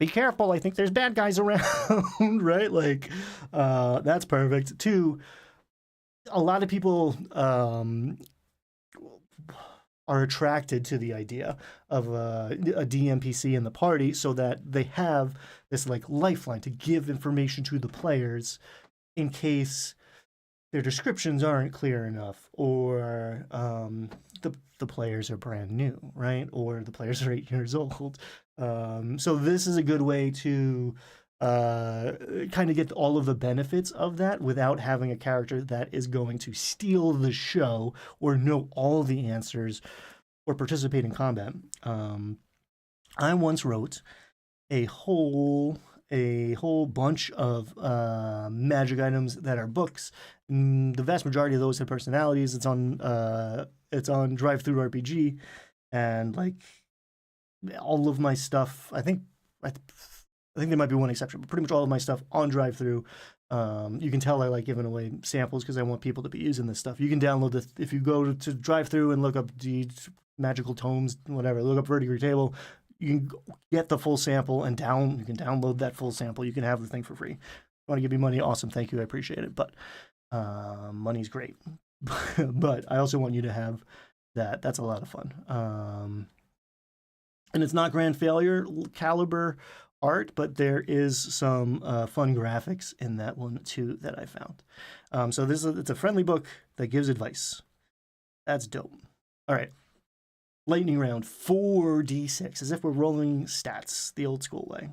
be careful, I think there's bad guys around, right? Like, that's perfect. 2, a lot of people are attracted to the idea of a DMPC in the party, so that they have this like lifeline to give information to the players in case their descriptions aren't clear enough, or the players are brand new, right? Or the players are 8 years old. So this is a good way to kind of get all of the benefits of that without having a character that is going to steal the show or know all the answers or participate in combat. I once wrote a whole bunch of magic items that are books. The vast majority of those have personalities. It's on Drive Through RPG, and like all of my stuff. I think there might be one exception, but pretty much all of my stuff on Drive Through. You can tell I like giving away samples because I want people to be using this stuff. You can download it if you go to Drive Through and look up the magical tomes, whatever. Look up Verdigris Table. You can get the full sample and you can download that full sample. You can have the thing for free. Want to give me money? Awesome, thank you, I appreciate it. But money's great. But I also want you to have that. That's a lot of fun. And it's not grand failure caliber art, but there is some fun graphics in that one too that I found. So it's a friendly book that gives advice. That's dope. All right. Lightning round 4d6, as if we're rolling stats the old school way.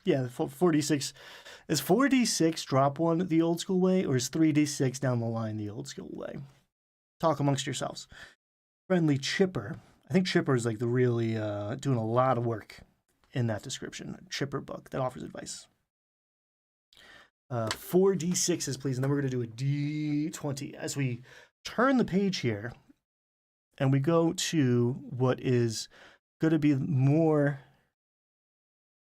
Yeah, 4d6. Is 4d6 drop one the old school way, or is 3d6 down the line the old school way? Talk amongst yourselves. Friendly Chipper. I think Chipper is like the really doing a lot of work in that description. Chipper book that offers advice. 4d6s, please, and then we're going to do a d20. As we turn the page here, and we go to what is going to be more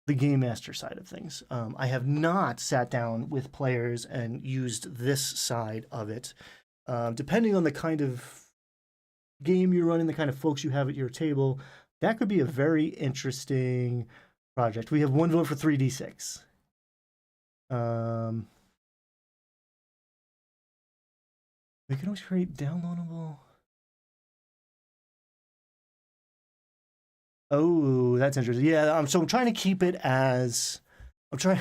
the game master side of things. I have not sat down with players and used this side of it. Depending on the kind of game you're running, the kind of folks you have at your table, that could be a very interesting project. We have one vote for 3d6. We can always create downloadable. Oh, that's interesting. Yeah, so I'm trying to keep it as I'm trying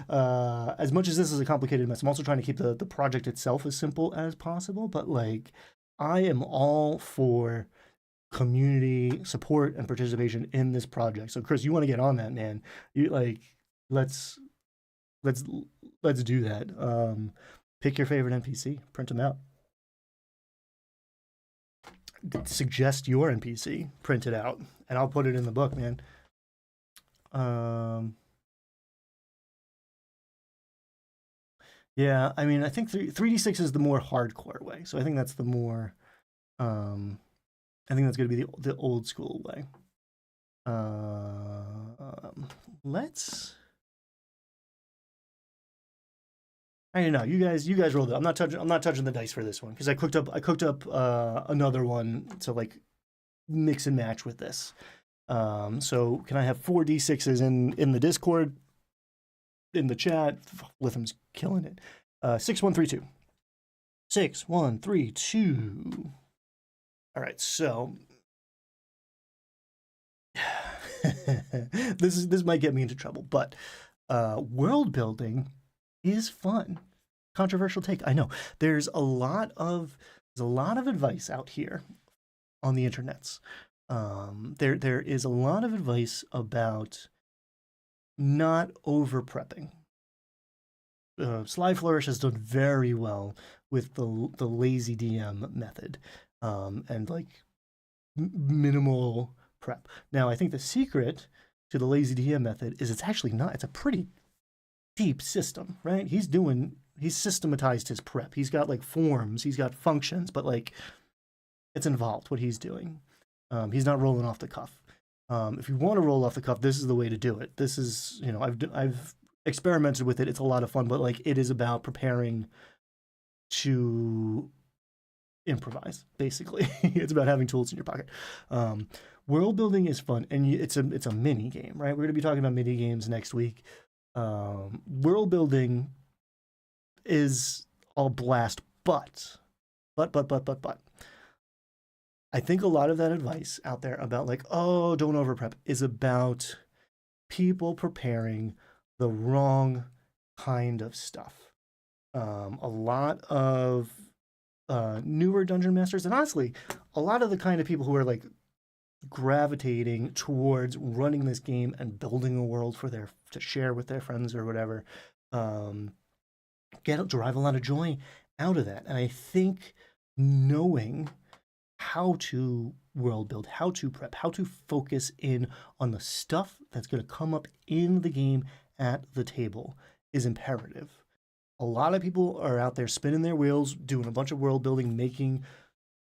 as much as this is a complicated mess. I'm also trying to keep the project itself as simple as possible. But like, I am all for community support and participation in this project. So, Chris, you want to get on that, man? You like, let's do that. Pick your favorite NPC, print them out. Suggest your NPC, print it out, and I'll put it in the book, man. Yeah, I mean, I think 3d6 is the more hardcore way, so I think that's the more. I think that's going to be the old school way. Let's. I don't know. You guys rolled it. I'm not touching the dice for this one because I cooked up another one to like mix and match with this. So can I have 4d6s in the Discord, in the chat? Litham's killing it. 6132. 6132. All right, so this might get me into trouble, but world building is fun. Controversial take, I know. There's a lot of advice out here on the internets. There is a lot of advice about not over prepping. Sly Flourish has done very well with the lazy DM method, and like minimal prep. Now, I think the secret to the lazy DM method is it's actually not. It's a pretty deep system, right? He's systematized his prep. He's got like forms, he's got functions, but like it's involved what he's doing. He's not rolling off the cuff. If you want to roll off the cuff, this is the way to do it. This is, I've experimented with it. It's a lot of fun, but like it is about preparing to improvise, basically. It's about having tools in your pocket. World building is fun, and it's a mini game, right? We're going to be talking about mini games next week. World building is all blast, but I think a lot of that advice out there about like, oh, don't over prep is about people preparing the wrong kind of stuff. A lot of newer dungeon masters, and honestly, a lot of the kind of people who are like gravitating towards running this game and building a world for their to share with their friends or whatever, um, derive a lot of joy out of that. And I think knowing how to world build, how to prep, how to focus in on the stuff that's going to come up in the game at the table is imperative. A lot of people are out there spinning their wheels, doing a bunch of world building, making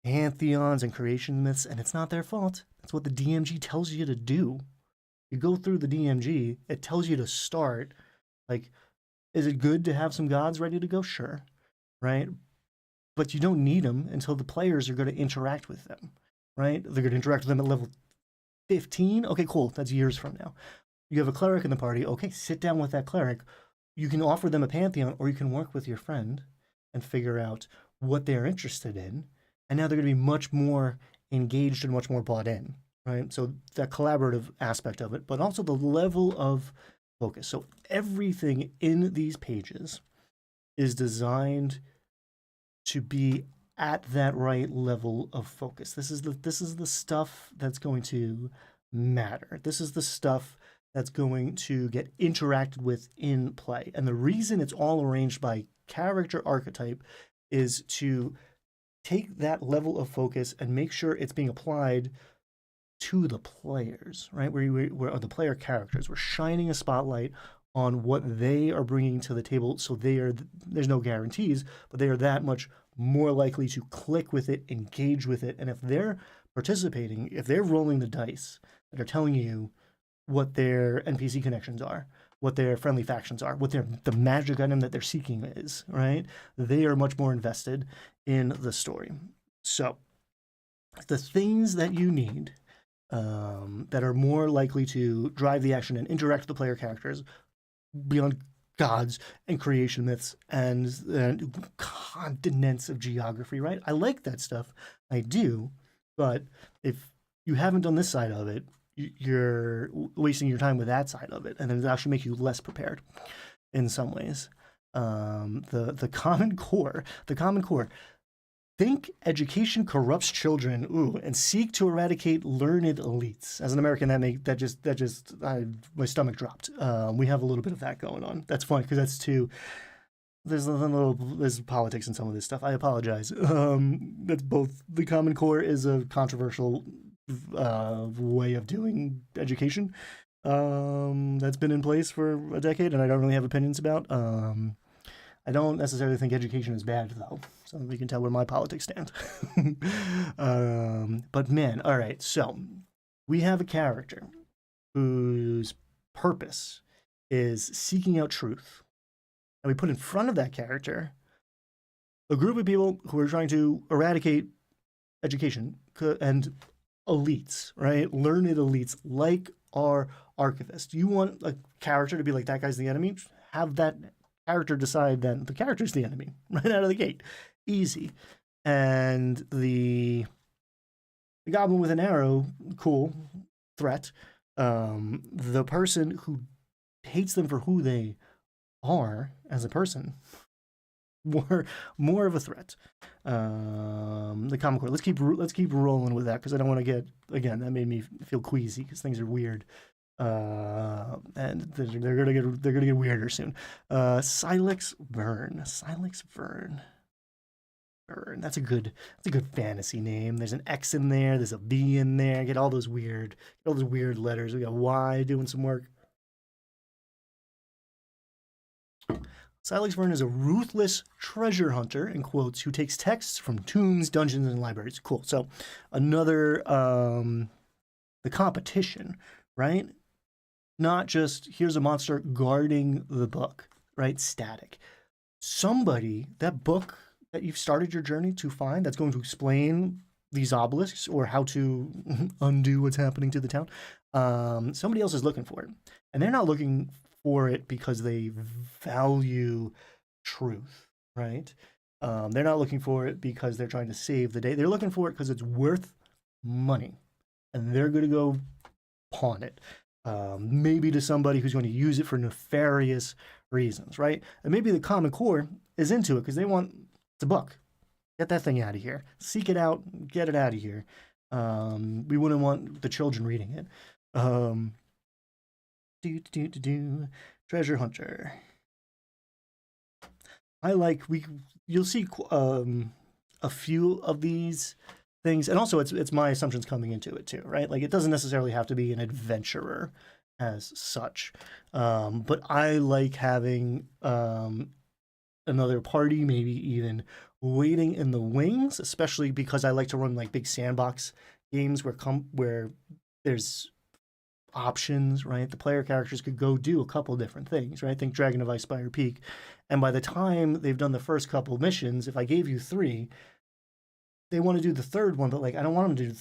pantheons and creation myths, and it's not their fault. That's what the DMG tells you to do. You go through the DMG, it tells you to start. Like, is it good to have some gods ready to go? Sure, right? But you don't need them until the players are going to interact with them, right? They're going to interact with them at level 15. Okay, cool. That's years from now. You have a cleric in the party. Okay, sit down with that cleric. You can offer them a pantheon, or you can work with your friend and figure out what they're interested in. And now they're going to be much more engaged and much more bought in, right? So that collaborative aspect of it, but also the level of focus. So everything in these pages is designed to be at that right level of focus. This is the stuff that's going to matter. This is the stuff that's going to get interacted with in play. And the reason it's all arranged by character archetype is to take that level of focus and make sure it's being applied to the players, right? Where the player characters. We're shining a spotlight on what they are bringing to the table. So there's no guarantees, but they are that much more likely to click with it, engage with it. And if they're participating, if they're rolling the dice that are telling you what their NPC connections are, what their friendly factions are, what the magic item that they're seeking is, right? They are much more invested in the story. So the things that you need that are more likely to drive the action and interact with the player characters beyond gods and creation myths and continents of geography, right? I like that stuff. I do. But if you haven't done this side of it, you're wasting your time with that side of it, and it actually makes you less prepared in some ways. The common core, think education corrupts children, and seek to eradicate learned elites. As an American, my stomach dropped. We have a little bit of that going on. That's funny because that's too. There's politics in some of this stuff. I apologize. That's both. The Common Core is a controversial way of doing education that's been in place for a decade, and I don't really have opinions about. I don't necessarily think education is bad, though, so we can tell where my politics stand. But man, all right, so we have a character whose purpose is seeking out truth. And we put in front of that character a group of people who are trying to eradicate education and elites, right? Learned elites like our archivist. You want a character to be like, that guy's the enemy? Have that character decide then the character's the enemy right out of the gate. Easy. And the goblin with an arrow, cool, threat. The person who hates them for who they are as a person, more of a threat. The Common Core. Let's keep rolling with that because I don't want to get, again, that made me feel queasy because things are weird. And they're gonna get weirder soon. Silex Vern. That's a good fantasy name. There's an X in there. There's a V in there. Get all those weird letters. We got Y doing some work. Silex Vern is a ruthless treasure hunter, in quotes, who takes texts from tombs, dungeons, and libraries. Cool. So another the competition, right? Not just here's a monster guarding the book, right? Static. Somebody, that book that you've started your journey to find that's going to explain these obelisks or how to undo what's happening to the town, somebody else is looking for it. And they're not looking for it because they value truth, right? They're not looking for it because they're trying to save the day. They're looking for it because it's worth money, and they're going to go pawn it. Maybe to somebody who's going to use it for nefarious reasons, right? And maybe the Common Core is into it because they want the book. Get that thing out of here. Seek it out. Get it out of here. We wouldn't want the children reading it. Treasure Hunter. I like you'll see a few of these things, and also it's my assumptions coming into it too, right? Like it doesn't necessarily have to be an adventurer as such, but I like having another party, maybe even waiting in the wings, especially because I like to run like big sandbox games where there's options, right? The player characters could go do a couple different things, right? Think Dragon of Ice Spire Peak. And by the time they've done the first couple missions, if I gave you 3, they want to do the third one, but like I don't want them to do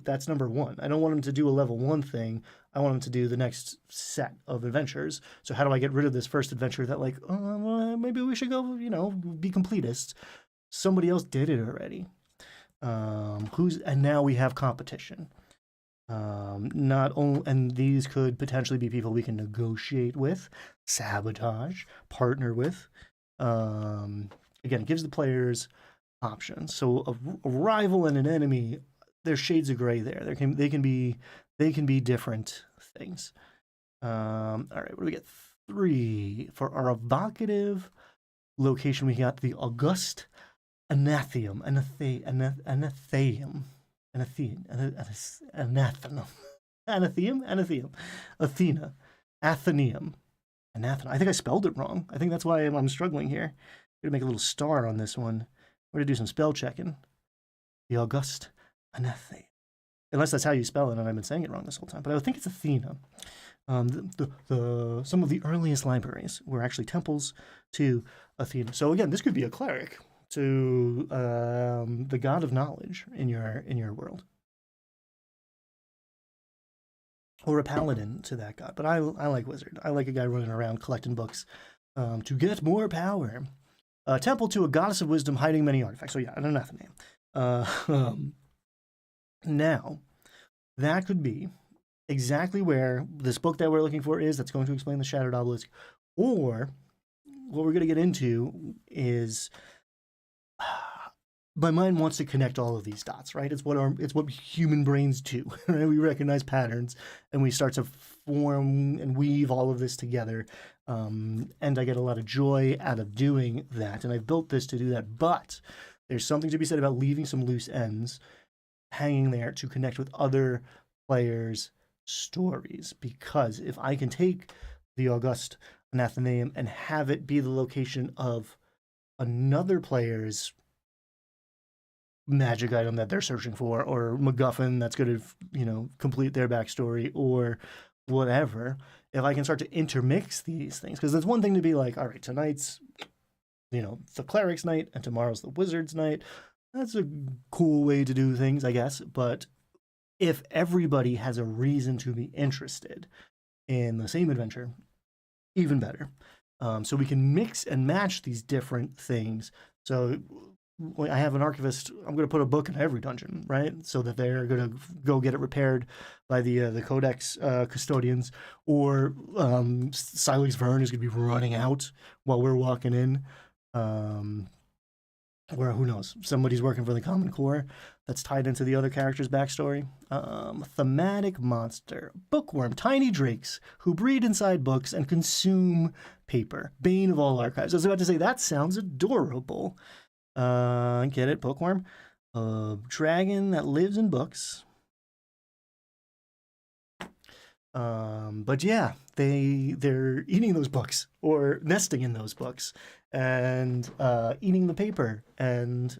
that's number 1. I don't want them to do a level 1 thing. I want them to do the next set of adventures. So how do I get rid of this first adventure that like, well, maybe we should go, be completists. Somebody else did it already. And now we have competition. Not only, and these could potentially be people we can negotiate with, sabotage, partner with. Again, it gives the players options. So a rival and an enemy, there's shades of gray there. They can be different things. All right, what do we get? 3 for our evocative location. We got the August Anatheum, Anatheum, Athena, Athenaeum, Anathena. I think I spelled it wrong. I think that's why I'm struggling here. I'm gonna make a little star on this one. We're gonna do some spell checking. The August Anatheum, unless that's how you spell it, and I've been saying it wrong this whole time. But I think it's Athena. Some of the earliest libraries were actually temples to Athena. So again, this could be a cleric to the god of knowledge in your world, or a paladin to that god. But I like wizard. I like a guy running around collecting books to get more power. A temple to a goddess of wisdom hiding many artifacts. So yeah, an anathema. Now, that could be exactly where this book that we're looking for is. That's going to explain the Shattered Obelisk. Or what we're going to get into is my mind wants to connect all of these dots, right? It's what human brains do, right? We recognize patterns and we start to form and weave all of this together. And I get a lot of joy out of doing that. And I've built this to do that. But there's something to be said about leaving some loose ends hanging there to connect with other players' stories. Because if I can take the August Anathenaeum and have it be the location of another player's magic item that they're searching for, or MacGuffin that's going to, complete their backstory, or whatever. If I can start to intermix these things, because it's one thing to be like, all right, tonight's, the cleric's night, and tomorrow's the wizard's night. That's a cool way to do things, I guess. But if everybody has a reason to be interested in the same adventure, even better. So we can mix and match these different things. So I have an archivist. I'm going to put a book in every dungeon, right? So that they're going to go get it repaired by the codex custodians, or Silex Vern is going to be running out while we're walking in. Where, who knows, somebody's working for the Common Core that's tied into the other character's backstory. Thematic monster, bookworm, tiny drakes who breed inside books and consume paper. Bane of all archives. I was about to say, that sounds adorable. Get it, bookworm? Dragon that lives in books. But yeah, they're eating those books or nesting in those books and eating the paper and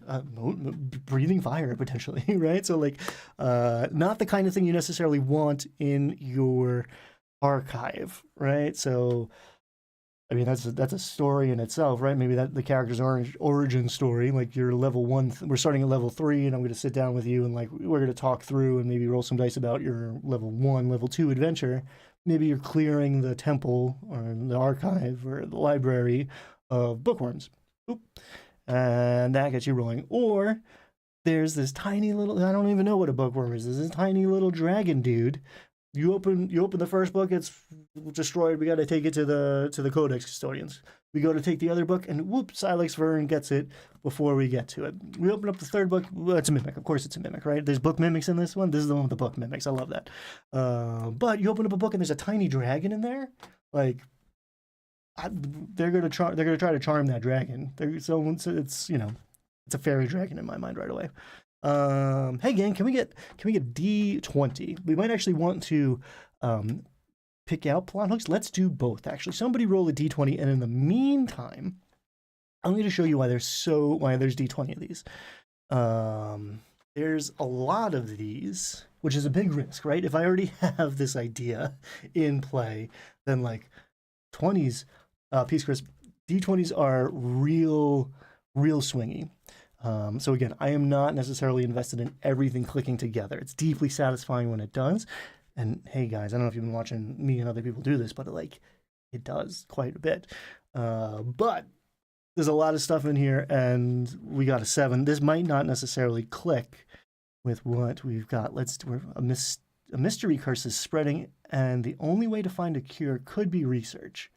breathing fire potentially, right? So like, not the kind of thing you necessarily want in your archive, right? So I mean, that's a story in itself, right? Maybe that the character's origin story, like you're level 1, we're starting at level 3, and I'm going to sit down with you and like we're going to talk through and maybe roll some dice about your level 1, level 2 adventure. Maybe you're clearing the temple or the archive or the library of bookworms. Oop. And that gets you rolling. Or there's this tiny little, I don't even know what a bookworm is. There's this tiny little dragon dude. You open the first book, it's destroyed. We got to take it to the codex custodians. We go to take the other book, and whoop, Silex Vern gets it before we get to it. We open up the third book. Well, it's a mimic. Of course, it's a mimic, right? There's book mimics in this one. This is the one with the book mimics. I love that. But you open up a book, and there's a tiny dragon in there. Like, they're gonna try to charm that dragon. It's it's a fairy dragon in my mind right away. Hey gang, can we get D20? We might actually want to pick out plot hooks. Let's do both. Actually, somebody roll a D20, and in the meantime, I'm going to show you why there's D20 of these. There's a lot of these, which is a big risk, right? If I already have this idea in play, then like 20s, Peace Chris, D20s are real swingy. So again, I am not necessarily invested in everything clicking together. It's deeply satisfying when it does. And hey guys, I don't know if you've been watching me and other people do this, but it does quite a bit. But there's a lot of stuff in here, and we got a 7. This might not necessarily click with what we've got. A mystery curse is spreading, and the only way to find a cure could be research.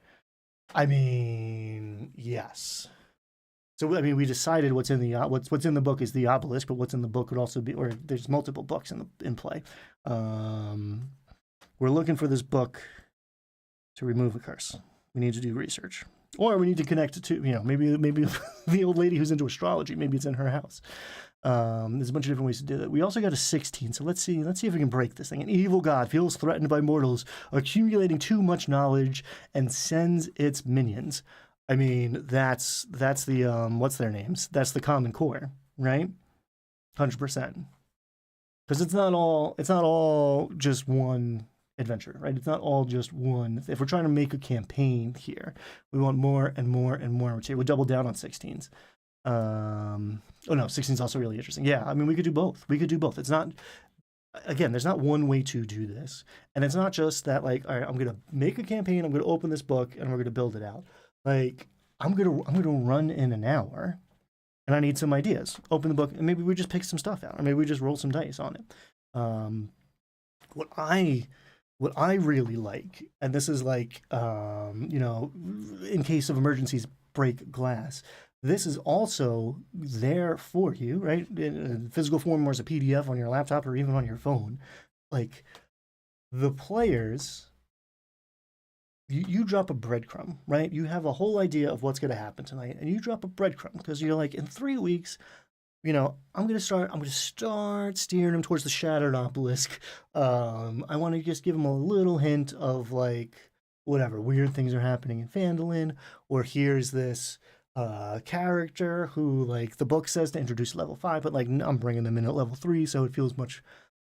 I mean, yes. So I mean, we decided what's in the book is the obelisk, but what's in the book could also be, or there's multiple books in play. We're looking for this book to remove a curse. We need to do research, or we need to connect it to maybe the old lady who's into astrology. Maybe it's in her house. There's a bunch of different ways to do that. We also got a 16, so let's see if we can break this thing. An evil god feels threatened by mortals, accumulating too much knowledge, and sends its minions. I mean, that's the what's their names? That's the Common Core, right? 100%. Because it's not all just one adventure, right? It's not all just one. If we're trying to make a campaign here, we want more and more and more material. We double down on 16s. Oh no, 16 is also really interesting. Yeah, I mean, we could do both. It's not, again, there's not one way to do this, and it's not just that like, all right, I'm gonna make a campaign, I'm gonna open this book, and we're gonna build it out. Like, I'm gonna run in an hour, and I need some ideas. Open the book, and maybe we just pick some stuff out, or maybe we just roll some dice on it. What I really like, and this is like, in case of emergencies, break glass. This is also there for you, right? In physical form or as a PDF on your laptop or even on your phone. Like, the players, you drop a breadcrumb, right? You have a whole idea of what's going to happen tonight, and you drop a breadcrumb because you're like, in 3 weeks, I'm going to start steering them towards the Shattered Obelisk. I want to just give them a little hint of like, whatever, weird things are happening in Phandalin, or here's this character who, like, the book says to introduce level 5, but like I'm bringing them in at level 3, so it feels much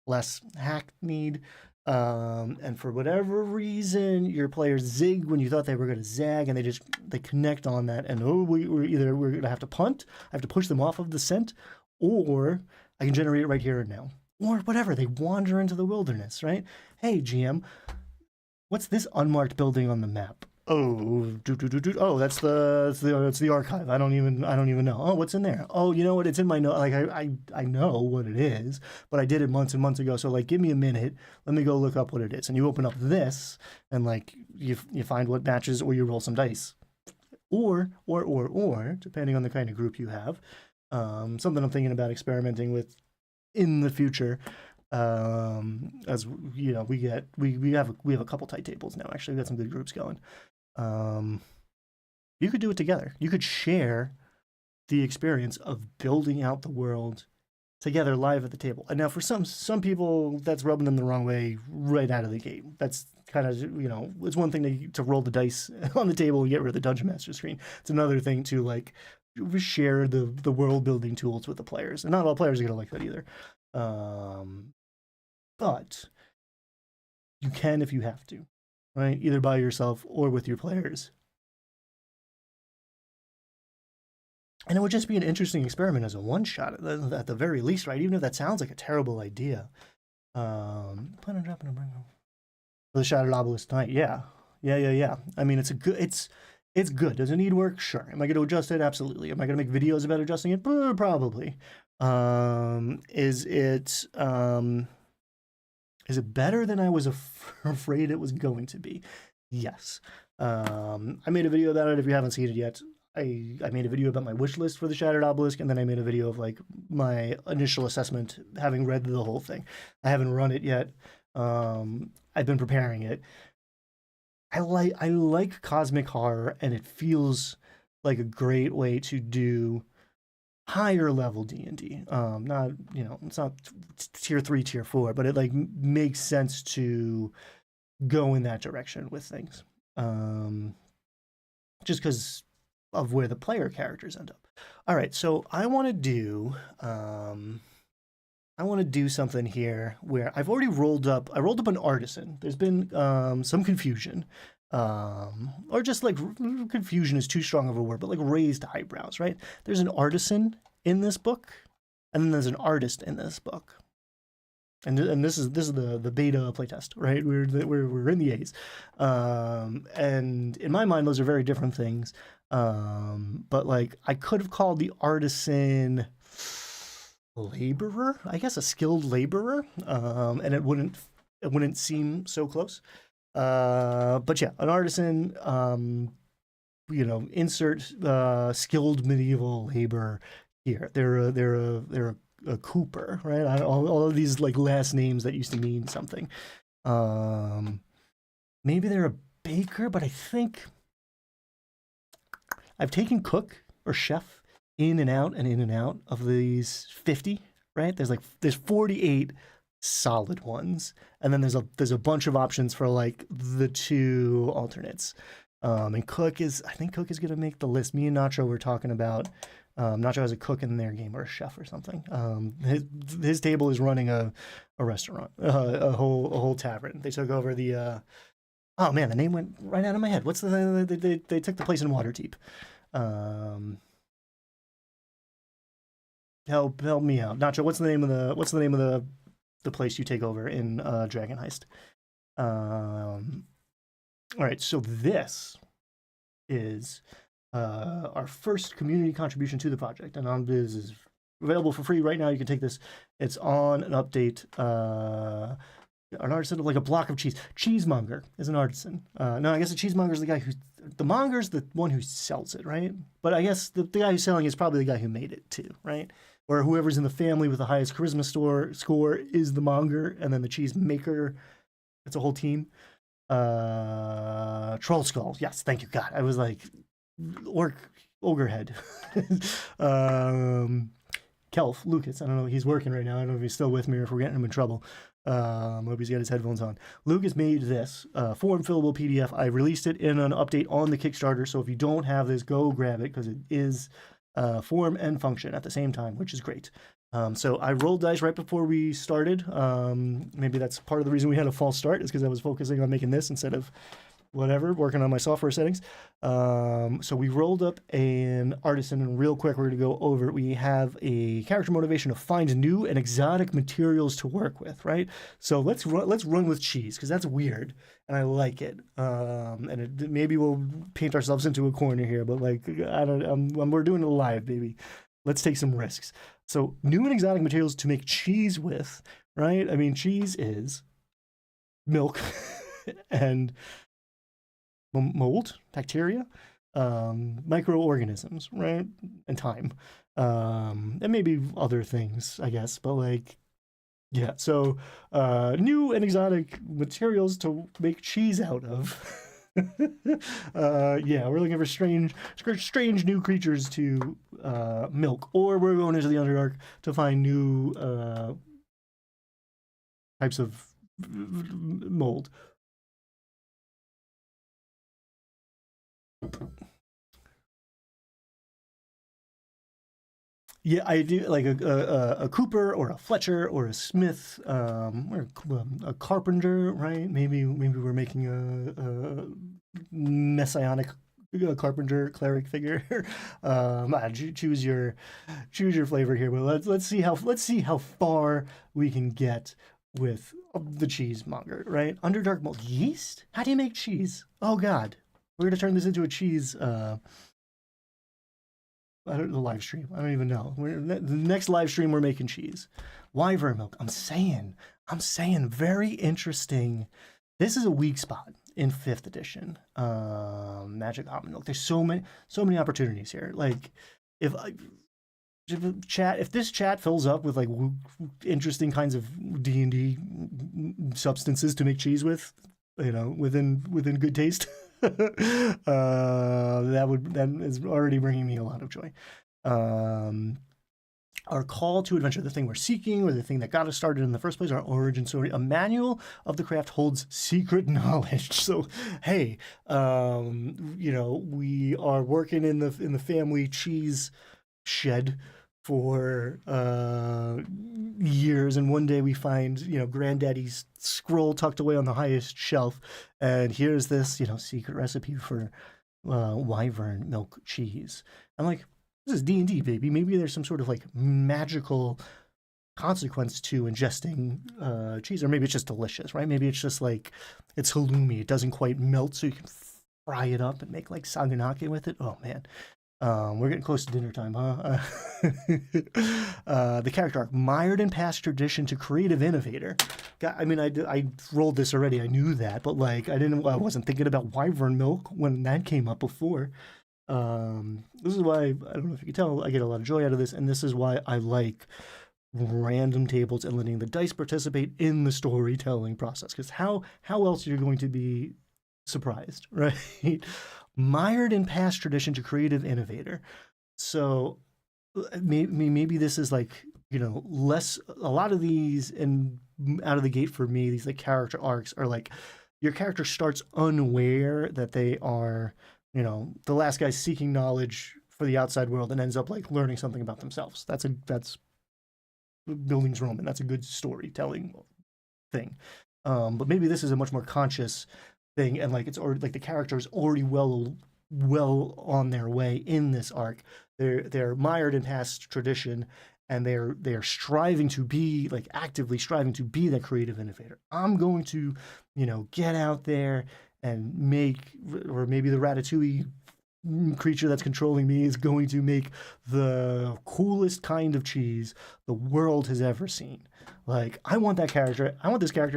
less hackneyed. And for whatever reason, your players zig when you thought they were going to zag, and they connect on that, and we're going to have to punt, I have to push them off of the scent, or I can generate it right here and now, or whatever. They wander into the wilderness, right? Hey GM, what's this unmarked building on the map? Oh, oh, that's the archive. I don't even know. Oh, what's in there? Oh, you know what? It's in my note. Like I know what it is, but I did it months and months ago. So like, give me a minute. Let me go look up what it is. And you open up this, and like you find what matches, or you roll some dice, or depending on the kind of group you have. Something I'm thinking about experimenting with in the future. As we have a couple tight tables now. Actually, we got some good groups going. You could do it together. You could share the experience of building out the world together live at the table. And now for some people, that's rubbing them the wrong way right out of the gate. That's kind of, it's one thing to roll the dice on the table and get rid of the Dungeon Master screen. It's another thing to like share the world building tools with the players. And not all players are going to like that either. But you can if you have to, right? Either by yourself or with your players. And it would just be an interesting experiment as a one-shot at the very least, right? Even if that sounds like a terrible idea. Plan on dropping a bring for the Shattered Obelisk tonight. Yeah. I mean, it's good. Does it need work? Sure. Am I going to adjust it? Absolutely. Am I going to make videos about adjusting it? Probably. Is it better than I was afraid it was going to be? Yes. I made a video about it if you haven't seen it yet. I made a video about my wish list for the Shattered Obelisk, and then I made a video of like my initial assessment, having read the whole thing. I haven't run it yet. I've been preparing it. I like cosmic horror, and it feels like a great way to do higher level D&D. Not, it's not tier 3, tier 4, but it like makes sense to go in that direction with things. Just because of where the player characters end up. All right, so I want to do something here where I've already rolled up. I rolled up an artisan. There's been some confusion, or just like confusion is too strong of a word, but like raised eyebrows, right? There's an artisan in this book, and then there's an artist in this book. And this is the beta playtest, right? We're in the A's, and in my mind, those are very different things. But like I could have called the artisan laborer, I guess, a skilled laborer, and it wouldn't seem so close. But yeah, an artisan, insert skilled medieval labor here. They're a cooper, right? All of these like last names that used to mean something. Maybe they're a baker, but I think I've taken cook or chef in and out and in and out of these 50, right? There's 48 solid ones, and then there's a bunch of options for like the two alternates. And I think Cook is gonna make the list. Me and Nacho were talking about Nacho has a cook in their game or a chef or something. His table is running a restaurant, a whole tavern. They took over the oh man, the name went right out of my head. What's they took the place in Waterdeep. Help me out, Nacho. What's the name of the place you take over in Dragon Heist? All right, so this is our first community contribution to the project, and this is available for free right now. You can take this. It's on an update. An artisan of like a block of cheese. Cheesemonger is an artisan. No, I guess the cheesemonger is the monger is the one who sells it, right? But I guess the guy who's selling it is probably the guy who made it too, right? Or whoever's in the family with the highest charisma score is the monger, and then the cheese maker. It's a whole team. Troll Skull. Yes, thank you, God. I was like, ogre head. Kelf Lucas. I don't know. He's working right now. I don't know if he's still with me or if we're getting him in trouble. Hope he's got his headphones on. Lucas made this form fillable PDF. I released it in an update on the Kickstarter. So if you don't have this, go grab it because it is form and function at the same time, which is great. So I rolled dice right before we started. Maybe that's part of the reason we had a false start is because I was focusing on making this instead of working on my software settings. So we rolled up an artisan, and real quick, we're going to go over it. We have a character motivation to find new and exotic materials to work with, right? So let's run with cheese because that's weird, and I like it. And maybe we'll paint ourselves into a corner here, but like we're doing it live, baby. Let's take some risks. So new and exotic materials to make cheese with, right? I mean, cheese is milk and mold, bacteria, microorganisms, right? And time. And maybe other things, I guess. But like, yeah. So new and exotic materials to make cheese out of. Yeah, we're looking for strange new creatures to milk, or we're going into the Underdark to find new types of mold. Yeah, I do like a Cooper or a Fletcher or a Smith, or a carpenter, right? Maybe we're making a messianic carpenter cleric figure. Choose your flavor here, but let's see how far we can get with the cheesemonger, right? Underdark mold yeast. How do you make cheese? Oh God, we're gonna turn this into a cheese I don't the live stream. I don't even know. The next live stream we're making cheese. Wyvern milk. I'm saying very interesting. This is a weak spot in fifth edition. Magic almond milk. There's so many opportunities here. Like if I, if this chat fills up with like interesting kinds of D&D substances to make cheese with, within good taste, that is already bringing me a lot of joy. Our call to adventure, the thing we're seeking, or the thing that got us started in the first place, our origin story. A manual of the craft holds secret knowledge. So, hey, we are working in the family cheese shed for years, and one day we find granddaddy's scroll tucked away on the highest shelf, and here's this secret recipe for wyvern milk cheese. I'm like, this is D&D, baby. Maybe there's some sort of like magical consequence to ingesting cheese, or maybe it's just delicious, right? Maybe it's just like it's halloumi. It doesn't quite melt, so you can fry it up and make like saganake with it. Oh man. We're getting close to dinner time, huh? The character arc, mired in past tradition to creative innovator. I mean, I rolled this already. I knew that, but like I wasn't thinking about wyvern milk when that came up before. This is why, I don't know if you can tell, I get a lot of joy out of this, and this is why I like random tables and letting the dice participate in the storytelling process. Because how else are you going to be surprised, right? Mired in past tradition to creative innovator. So maybe this is like, less, a lot of these, and out of the gate for me, these like character arcs are like, your character starts unaware that they are, the last guy seeking knowledge for the outside world and ends up like learning something about themselves. That's Buildings Roman. That's a good storytelling thing. But maybe this is a much more conscious thing, and like it's already like the character is already well on their way in this arc. They're mired in past tradition, and they're striving to be like actively striving to be that creative innovator. I'm going to, get out there and make, or maybe the Ratatouille creature that's controlling me is going to make the coolest kind of cheese the world has ever seen. Like I want this character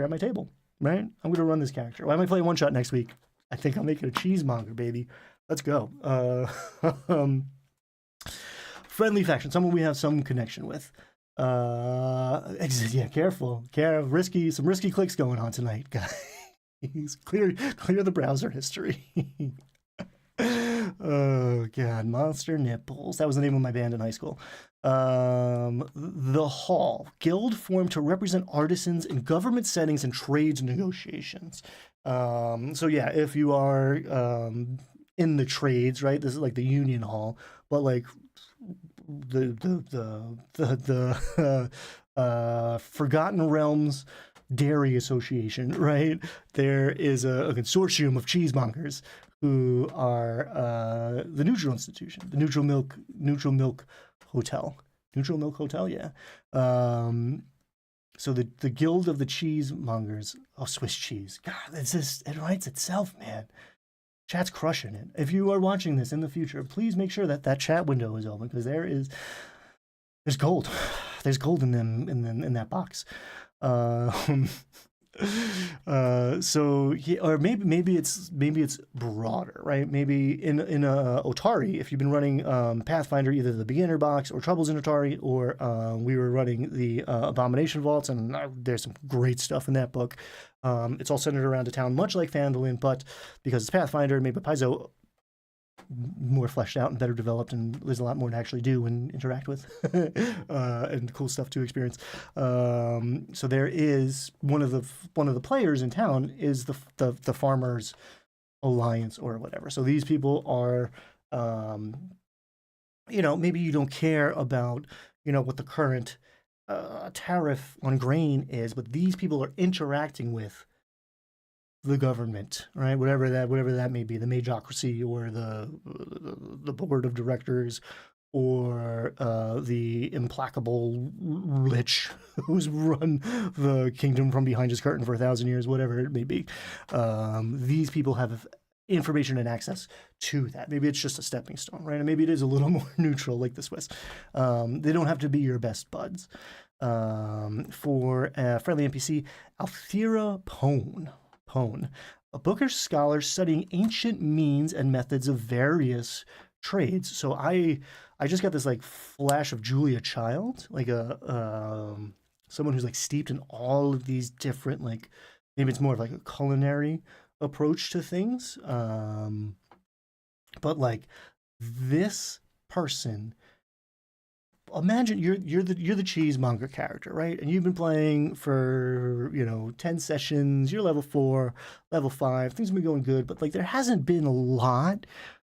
at my table. Right? I'm going to run this character. Why am I playing one shot next week? I think I'm making a cheesemonger, baby. Let's go. Friendly faction, someone we have some connection with. Yeah, careful. Some risky clicks going on tonight, guys. Clear the browser history. Oh god, Monster Nipples. That was the name of my band in high school. The Hall, guild formed to represent artisans in government settings and trades negotiations. So yeah, if you are in the trades, right? This is like the Union Hall, but like the Forgotten Realms Dairy Association, right? There is a consortium of cheesemongers who are the Neutral Institution, the Neutral Milk Hotel. Neutral Milk Hotel, yeah. So the Guild of the Cheesemongers. Oh, Swiss cheese. God, it writes itself, man. Chat's crushing it. If you are watching this in the future, please make sure that chat window is open, because there's gold. There's gold in that box. So yeah, or maybe it's broader, right? Maybe in Otari, if you've been running Pathfinder, either the beginner box or Troubles in Otari, or we were running the Abomination Vaults, and there's some great stuff in that book. It's all centered around a town, much like Phandalin, but because it's Pathfinder, maybe Paizo more fleshed out and better developed, and there's a lot more to actually do and interact with, and cool stuff to experience. So there is one of the players in town is the Farmers Alliance or whatever. So these people are, maybe you don't care about what the current tariff on grain is, but these people are interacting with the government, right? Whatever that may be, the Majocracy, or the board of directors, or the implacable Lich who's run the kingdom from behind his curtain for 1,000 years, whatever it may be. These people have information and access to that. Maybe it's just a stepping stone, right? And maybe it is a little more neutral, like the Swiss. They don't have to be your best buds. For a friendly NPC, Althira Pone, a bookish scholar studying ancient means and methods of various trades. So I just got this like flash of Julia Child, like a someone who's like steeped in all of these different, like, maybe it's more of like a culinary approach to things. But like this person, imagine you're the cheesemonger character, right? And you've been playing for 10 sessions. You're level 4, level 5. Things have been going good, but like there hasn't been a lot.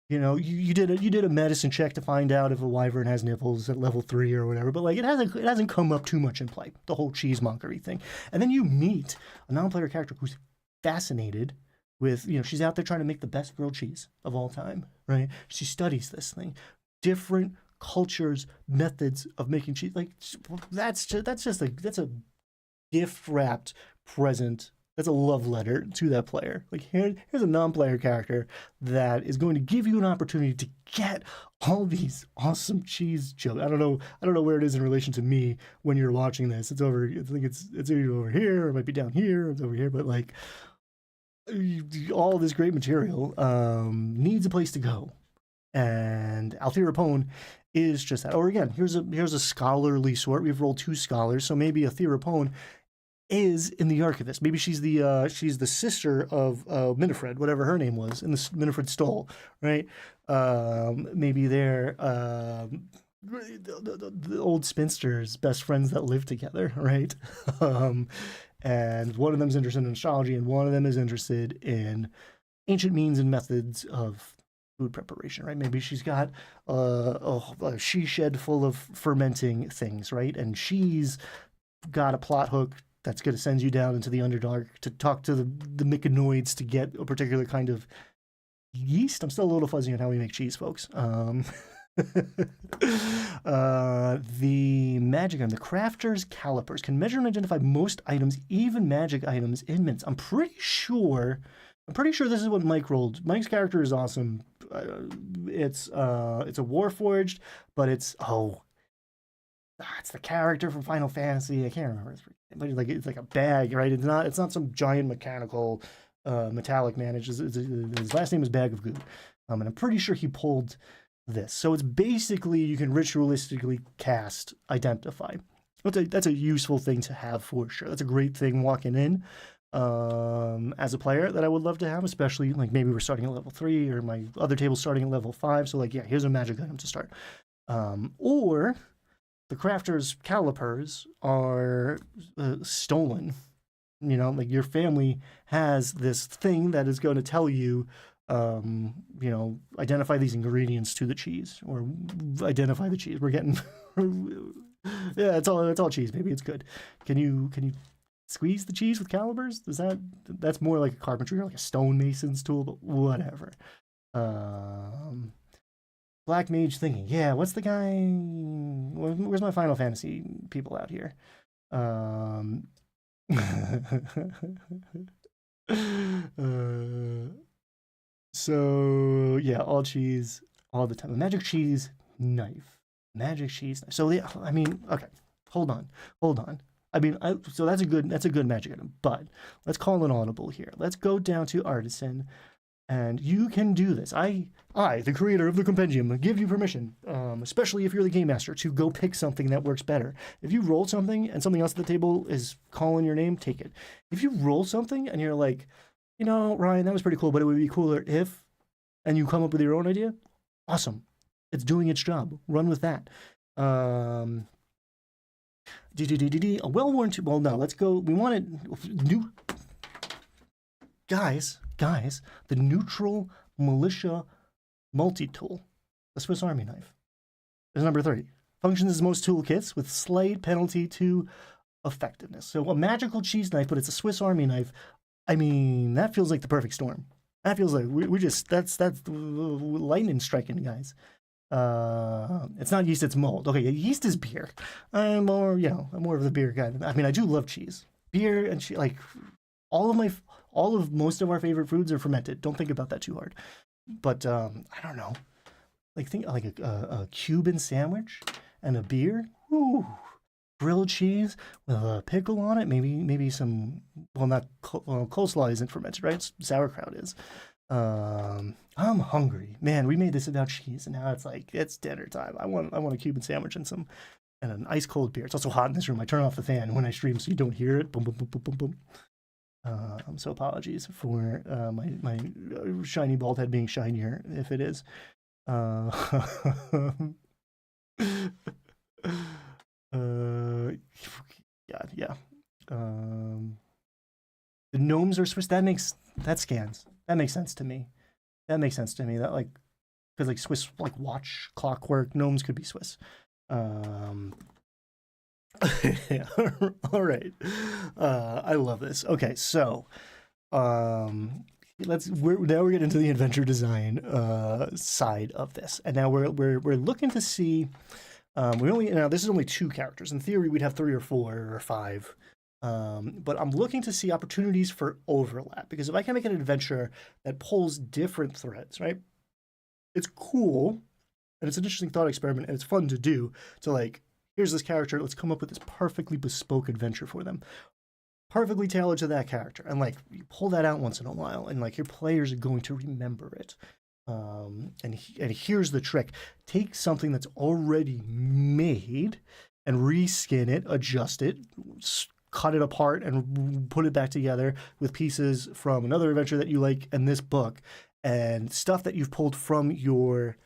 You did a medicine check to find out if a wyvern has nipples at level 3 or whatever, but like it hasn't come up too much in play, the whole cheesemongery thing. And then you meet a non-player character who's fascinated with, she's out there trying to make the best grilled cheese of all time, right? She studies this thing, different cultures, methods of making cheese. Like that's a gift wrapped present. That's a love letter to that player. Like here's a non-player character that is going to give you an opportunity to get all these awesome cheese jokes. I don't know where it is in relation to me when you're watching this. It's over. I think it's either over here, or it might be down here, or it's over here. But like all this great material needs a place to go, and Althira Pone is just that. Or again, here's a scholarly sort. We've rolled 2 scholars, so maybe Althira Pone is in the archivist. Maybe she's the sister of Minifred, whatever her name was, in the Minifred Stole, right? Maybe they're the old spinsters, best friends that live together, right? And one of them's interested in astrology, and one of them is interested in ancient means and methods of food preparation, right? Maybe she's got a she shed full of fermenting things, right? And she's got a plot hook that's going to send you down into the Underdark to talk to the Myconoids to get a particular kind of yeast. I'm still a little fuzzy on how we make cheese, folks. The magic item, the crafter's calipers, can measure and identify most items, even magic items, in minutes. I'm pretty sure this is what Mike rolled. Mike's character is awesome. It's a Warforged, but it's the character from Final Fantasy. I can't remember. But it's like a bag, right? It's not some giant mechanical metallic man. His last name is Bag of Goo. And I'm pretty sure he pulled this. So it's basically, you can ritualistically cast Identify. That's a useful thing to have for sure. That's a great thing walking in as a player that I would love to have, especially like maybe we're starting at level 3 or my other table's starting at level 5. So like, yeah, here's a magic item to start. Or the crafter's calipers are stolen. Like your family has this thing that is going to tell you, identify these ingredients to the cheese, or identify the cheese. We're getting, yeah, it's all cheese. Maybe it's good. Can you squeeze the cheese with calipers? That's more like a carpentry or like a stonemason's tool, but whatever. Black Mage thinking, yeah, what's the guy? Where's my Final Fantasy people out here? So yeah, all cheese all the time. A magic cheese knife. So yeah, I mean, okay, hold on. I mean, so that's a good magic item. But let's call an audible here. Let's go down to Artisan. And you can do this. I, the creator of the Compendium, give you permission, especially if you're the game master, to go pick something that works better. If you roll something and something else at the table is calling your name, take it. If you roll something and you're like, Ryan, that was pretty cool, but it would be cooler if, and you come up with your own idea, awesome. It's doing its job. Run with that. A well-worn tool. Well, no, let's go. We wanted new... Guys, the neutral militia multi-tool, the Swiss Army knife, is number 3. Functions as most toolkits with slight penalty to effectiveness. So a magical cheese knife, but it's a Swiss Army knife. I mean, that feels like the perfect storm. That feels like that's lightning striking, guys. It's not yeast, it's mold. Okay, yeast is beer. I'm more of the beer guy. I mean, I do love cheese. Beer and cheese, like all most of our favorite foods are fermented. Don't think about that too hard. But I don't know. Like think like a Cuban sandwich and a beer. Ooh, grilled cheese with a pickle on it. Maybe some. Well, not coleslaw isn't fermented, right? Sauerkraut is. I'm hungry, man. We made this about cheese, and now it's like it's dinner time. I want a Cuban sandwich and an ice cold beer. It's also hot in this room. I turn off the fan when I stream so you don't hear it. Boom, boom, boom, boom, boom, boom. So apologies for my shiny bald head being shinier if it is. Uh, yeah. The gnomes are Swiss. That scans. That makes sense to me. That like because like Swiss like watch clockwork gnomes could be Swiss. Yeah, all right. I love this. Okay, so we're getting into the adventure design side of this, and now we're looking to see. This is only 2 characters. In theory, we'd have 3 or 4 or 5. But I'm looking to see opportunities for overlap because if I can make an adventure that pulls different threads, right? It's cool and it's an interesting thought experiment and it's fun to do. To like, here's this character, let's come up with this perfectly bespoke adventure for them, perfectly tailored to that character. And like, you pull that out once in a while, and like your players are going to remember it. And here's the trick: take something that's already made and reskin it, adjust it, cut it apart, and put it back together with pieces from another adventure that you like and this book, and stuff that you've pulled from your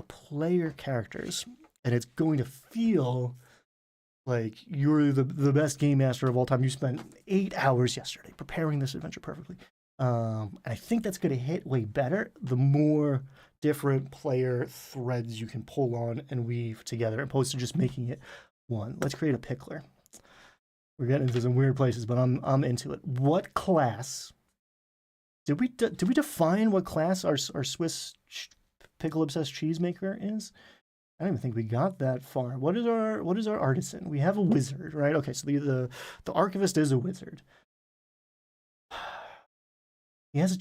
player characters, and it's going to feel like you're the best game master of all time. You spent 8 hours yesterday preparing this adventure perfectly. And I think that's going to hit way better the more different player threads you can pull on and weave together, opposed to just making it one. Let's create a pickler. We're getting into some weird places, but I'm into it. What class did we define? What class our Swiss pickle obsessed cheesemaker is? I don't even think we got that far. What is our artisan? We have a wizard, right? Okay, so the archivist is a wizard. He has a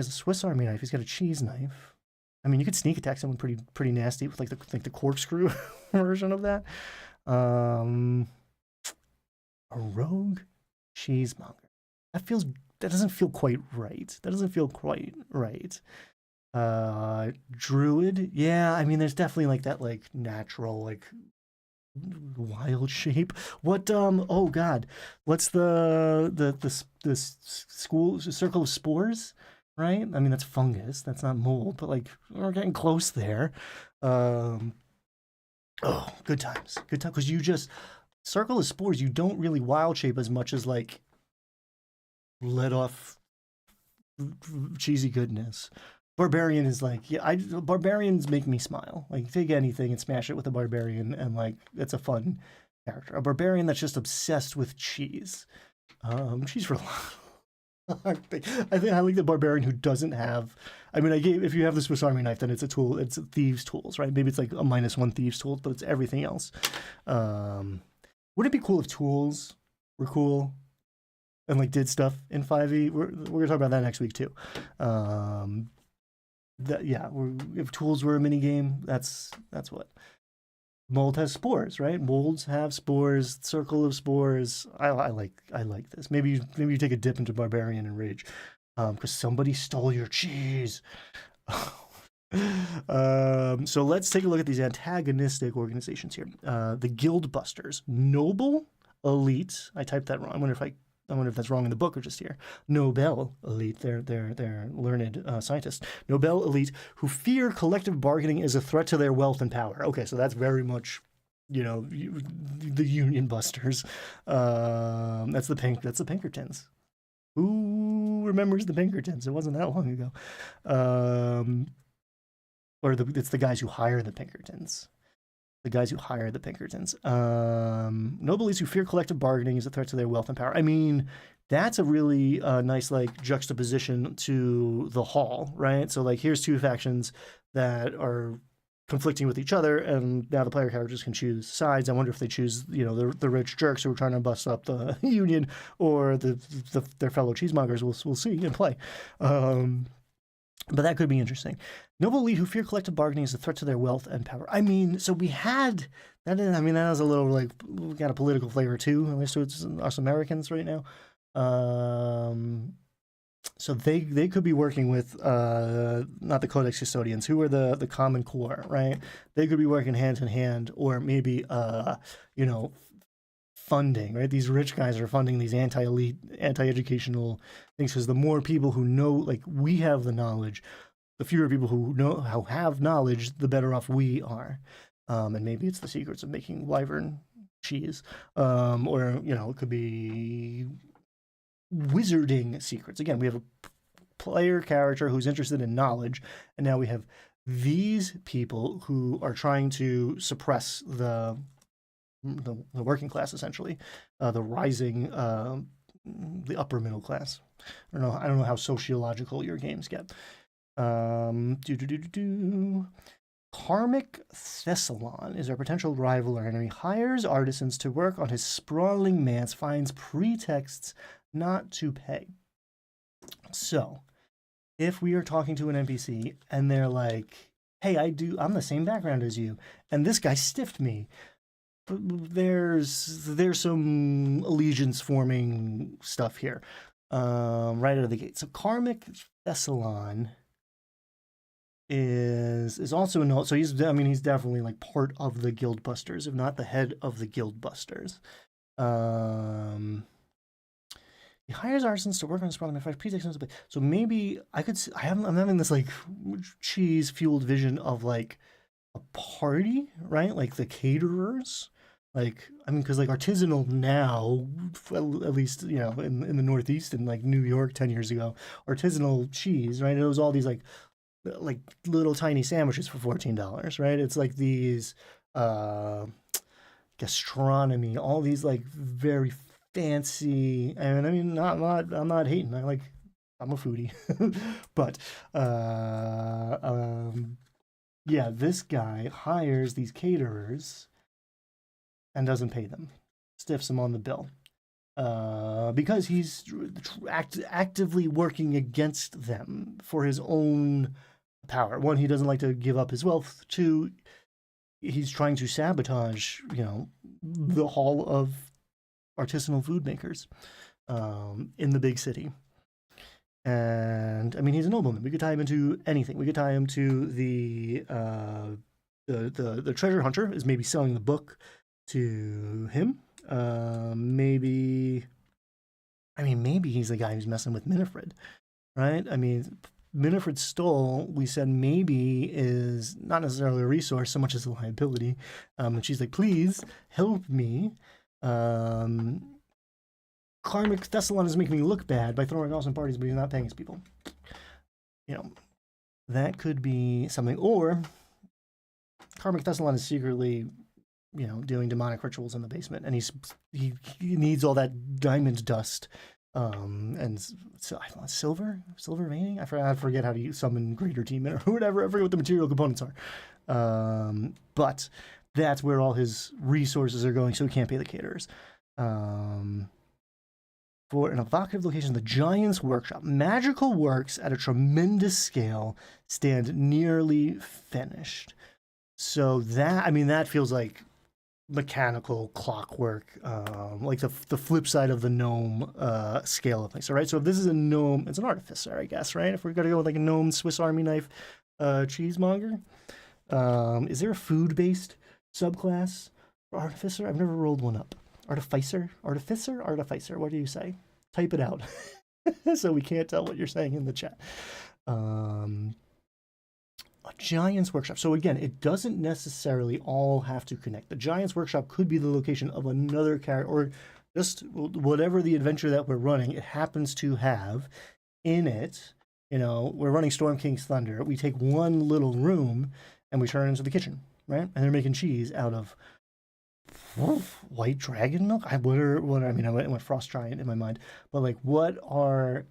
Swiss Army knife. He's got a cheese knife. I mean, you could sneak attack someone pretty nasty with like the corkscrew version of that. A rogue cheesemonger. That doesn't feel quite right. Druid. Yeah, I mean, there's definitely like that like natural like wild shape. What oh god, what's the school circle of spores, right? I mean, that's fungus, that's not mold, but like we're getting close there. Oh, good times, because you just circle of spores, you don't really wild shape as much as like let off cheesy goodness. Barbarian is like, yeah, barbarians make me smile. Like, take anything and smash it with a barbarian, and like, it's a fun character. A barbarian that's just obsessed with cheese. Cheese for I think I like the barbarian who doesn't have. I mean, if you have the Swiss Army knife, then it's a tool. It's thieves' tools, right? Maybe it's like a -1 thieves' tools, but it's everything else. Wouldn't it be cool if tools were cool and like did stuff in 5e? We're gonna talk about that next week too. If tools were a mini game, that's what. Mold has spores, right? Molds have spores. Circle of spores. I like this. Maybe you take a dip into barbarian and rage, because somebody stole your cheese. So let's take a look at these antagonistic organizations here. The Guild Busters, noble elite. I typed that wrong. I wonder if that's wrong in the book or just here. Nobel elite, they're learned scientists. Nobel elite who fear collective bargaining is a threat to their wealth and power. Okay, so that's very much, the Union Busters. That's the Pinkertons. Who remembers the Pinkertons? It wasn't that long ago. It's the guys who hire the Pinkertons. Noble elites who fear collective bargaining is a threat to their wealth and power. I mean, that's a really nice like juxtaposition to the Hall, right? So like, here's 2 factions that are conflicting with each other, and now the player characters can choose sides. I wonder if they choose, the rich jerks who are trying to bust up the union, or their fellow cheesemongers. We'll see and play. But that could be interesting. Noble elite who fear collective bargaining as a threat to their wealth and power. I mean, so we had that. That has a little we got a political flavor too. At least it's us Americans right now. So they could be working with not the Codex Custodians, who are the Common Core, right? They could be working hand in hand, or maybe funding, right? These rich guys are funding these anti-elite, anti-educational things, because the more people who know, like we have the knowledge, the fewer people who have knowledge, the better off we are. And maybe it's the secrets of making wyvern cheese, or it could be wizarding secrets. Again, we have a player character who's interested in knowledge, and now we have these people who are trying to suppress the working class, essentially, the rising, the upper middle class. I don't know how sociological your games get. Karmic Thessalon is our potential rival or enemy. Hires artisans to work on his sprawling manse, finds pretexts not to pay. So, if we are talking to an NPC and they're like, "Hey, I'm the same background as you, and this guy stiffed me," there's some allegiance forming stuff here, right out of the gate. So Karmic Thessalon is also a so he's definitely like part of the Guild Busters, if not the head of the Guild Busters. He hires artisans to work on his problem and find pretexts. So maybe I'm having this like cheese fueled vision of like a party, right? Like the caterers. Because like artisanal now, at least in the Northeast, in like New York 10 years ago, artisanal cheese, right? It was all these like little tiny sandwiches for $14, right? It's like these gastronomy, all these like very fancy. And I'm not hating. I'm a foodie, but yeah, this guy hires these caterers and doesn't pay them, stiffs them on the bill, because he's actively working against them for his own power. One, he doesn't like to give up his wealth. Two, he's trying to sabotage, the hall of artisanal food makers in the big city. And he's a nobleman. We could tie him into anything. We could tie him to the treasure hunter is maybe selling the book to him. Maybe he's the guy who's messing with Minifred, right? Minifred Stoll, we said maybe is not necessarily a resource so much as a liability. And she's like, please help me. Karmic Thessalon is making me look bad by throwing awesome parties, but he's not paying his people. That could be something. Or Karmic Thessalon is secretly, doing demonic rituals in the basement, and he needs all that diamond dust, and so I thought silver veining. I forget how to summon greater demon or whatever. I forget what the material components are, but that's where all his resources are going, so he can't pay the caterers. For an evocative location, the Giant's Workshop. Magical works at a tremendous scale stand nearly finished. So that feels like mechanical clockwork, like the flip side of the gnome scale of things. So, right? So if this is a gnome, it's an artificer, I guess, right? If we're going to go with like a gnome Swiss Army knife cheesemonger. Is there a food-based subclass for artificer? I've never rolled one up. Artificer? What do you say? Type it out so we can't tell what you're saying in the chat. A Giant's Workshop. So again, it doesn't necessarily all have to connect. The Giant's Workshop could be the location of another character, or just whatever the adventure that we're running, it happens to have in it. We're running Storm King's Thunder. We take one little room and we turn it into the kitchen, right? And they're making cheese out of white dragon milk. I went Frost Giant in my mind, but like, what are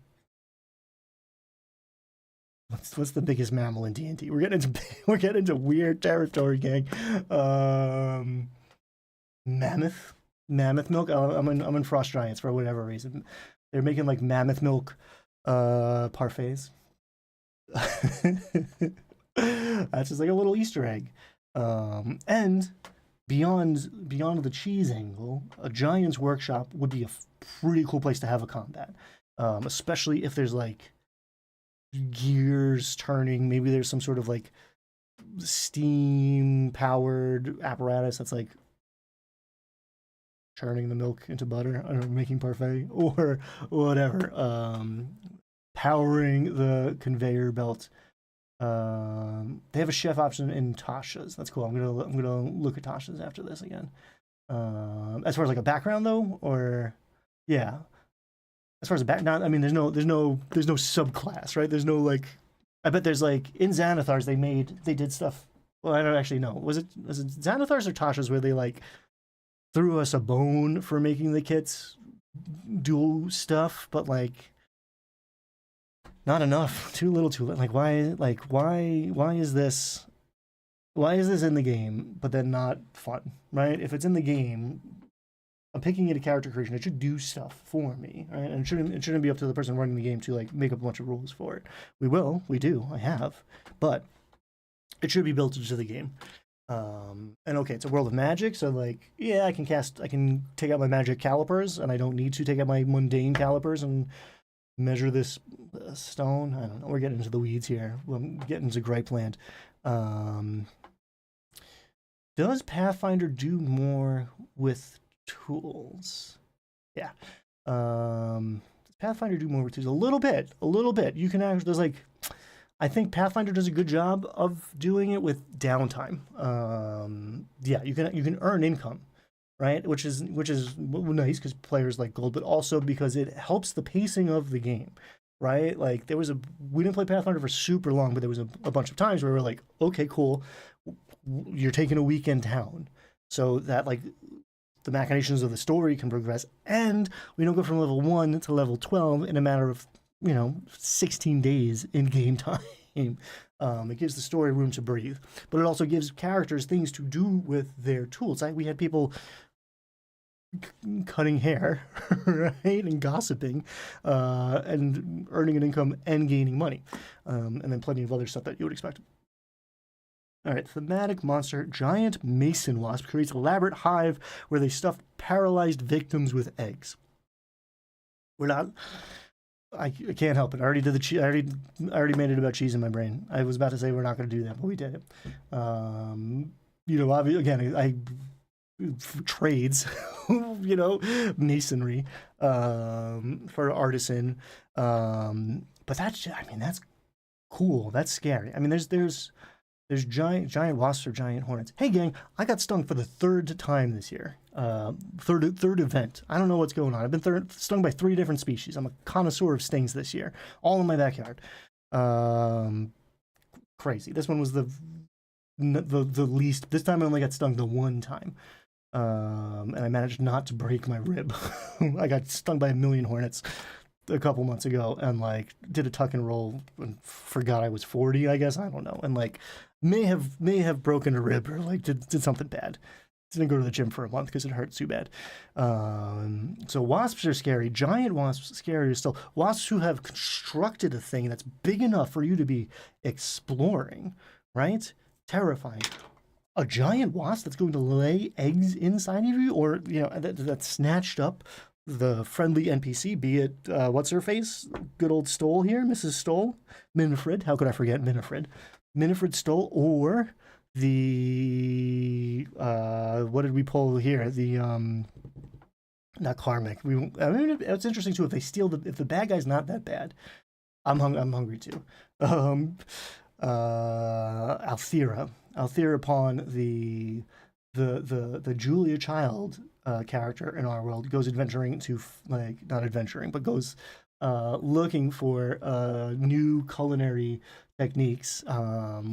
What's the biggest mammal in D&D? We're getting into weird territory, gang. Um, mammoth, mammoth milk. I'm in Frost Giants for whatever reason. They're making like mammoth milk parfaits. That's just like a little Easter egg. And beyond the cheese angle, a Giant's Workshop would be a pretty cool place to have a combat, especially if there's like gears turning. Maybe there's some sort of like steam powered apparatus that's like turning the milk into butter or making parfait or whatever. Powering the conveyor belt. They have a chef option in Tasha's. That's cool. I'm gonna look at Tasha's after this again. As far as like a background though, or yeah, as far as a back, not I mean, there's no subclass, right? There's no like, I bet there's like in Xanathar's they did stuff. Well, I don't actually know. Was it Xanathar's or Tasha's where they like threw us a bone for making the kits do stuff, but like not enough, too little, too late. Why is this? Why is this in the game, but then not fun, right? If it's in the game, I'm picking it a character creation. It should do stuff for me, right? And it shouldn't be up to the person running the game to like make up a bunch of rules for it. We do, I have, but it should be built into the game. And okay, it's a world of magic, so like, yeah, I can take out my magic calipers, and I don't need to take out my mundane calipers and measure this stone. I don't know. We're getting into the weeds here. We're getting into gripe land. Does Pathfinder do more with tools? Yeah. Does Pathfinder do more with tools? A little bit. You can actually, there's like, I think Pathfinder does a good job of doing it with downtime. Yeah, you can earn income, right? Which is nice because players like gold, but also because it helps the pacing of the game, right? Like we didn't play Pathfinder for super long, but there was a bunch of times where we were like, okay, cool, you're taking a weekend town, so that like the machinations of the story can progress, and we don't go from level 1 to level 12 in a matter of 16 days in game time. It gives the story room to breathe, but it also gives characters things to do with their tools. We had people cutting hair, right, and gossiping, and earning an income and gaining money, and then plenty of other stuff that you would expect. All right, thematic monster, giant mason wasp creates elaborate hive where they stuff paralyzed victims with eggs. We're not. I can't help it. I already did the cheese. I already made it about cheese in my brain. I was about to say we're not going to do that, but we did it. Obviously, again, I trades, masonry, for artisan. But that's cool. That's scary. I mean, there's giant wasps or giant hornets. Hey, gang, I got stung for the third time this year. Third event. I don't know what's going on. I've been stung by 3 different species. I'm a connoisseur of stings this year, all in my backyard. Crazy. This one was the least. This time I only got stung the one time, and I managed not to break my rib. I got stung by a million hornets a couple months ago, and like did a tuck and roll and forgot I was 40. I guess, I don't know, and like may have broken a rib or like did something bad. Didn't go to the gym for a month because it hurt too bad. So wasps are scary. Giant wasps scarier still. Wasps who have constructed a thing that's big enough for you to be exploring, right? Terrifying. A giant wasp that's going to lay eggs inside of you, or that snatched up the friendly NPC, be it what's her face, good old Stoll here, Mrs. Stoll, Minifred. How could I forget Minifred? Minifred Stoll, or the what did we pull here? The not karmic. It's interesting too if they steal if the bad guy's not that bad. I'm hungry too. Althera Pawn, the Julia Child character in our world, goes adventuring to not adventuring, but goes looking for new culinary techniques,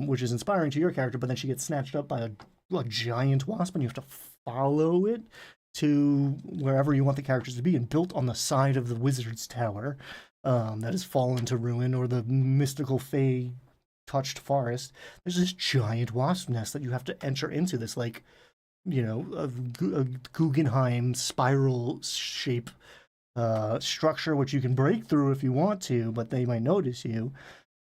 which is inspiring to your character, but then she gets snatched up by a giant wasp, and you have to follow it to wherever you want the characters to be, and built on the side of the wizard's tower. that has fallen to ruin, or the mystical fae touched forest. There's this giant wasp nest that you have to enter into, this like, a Guggenheim spiral shape structure, which you can break through if you want to, but they might notice you.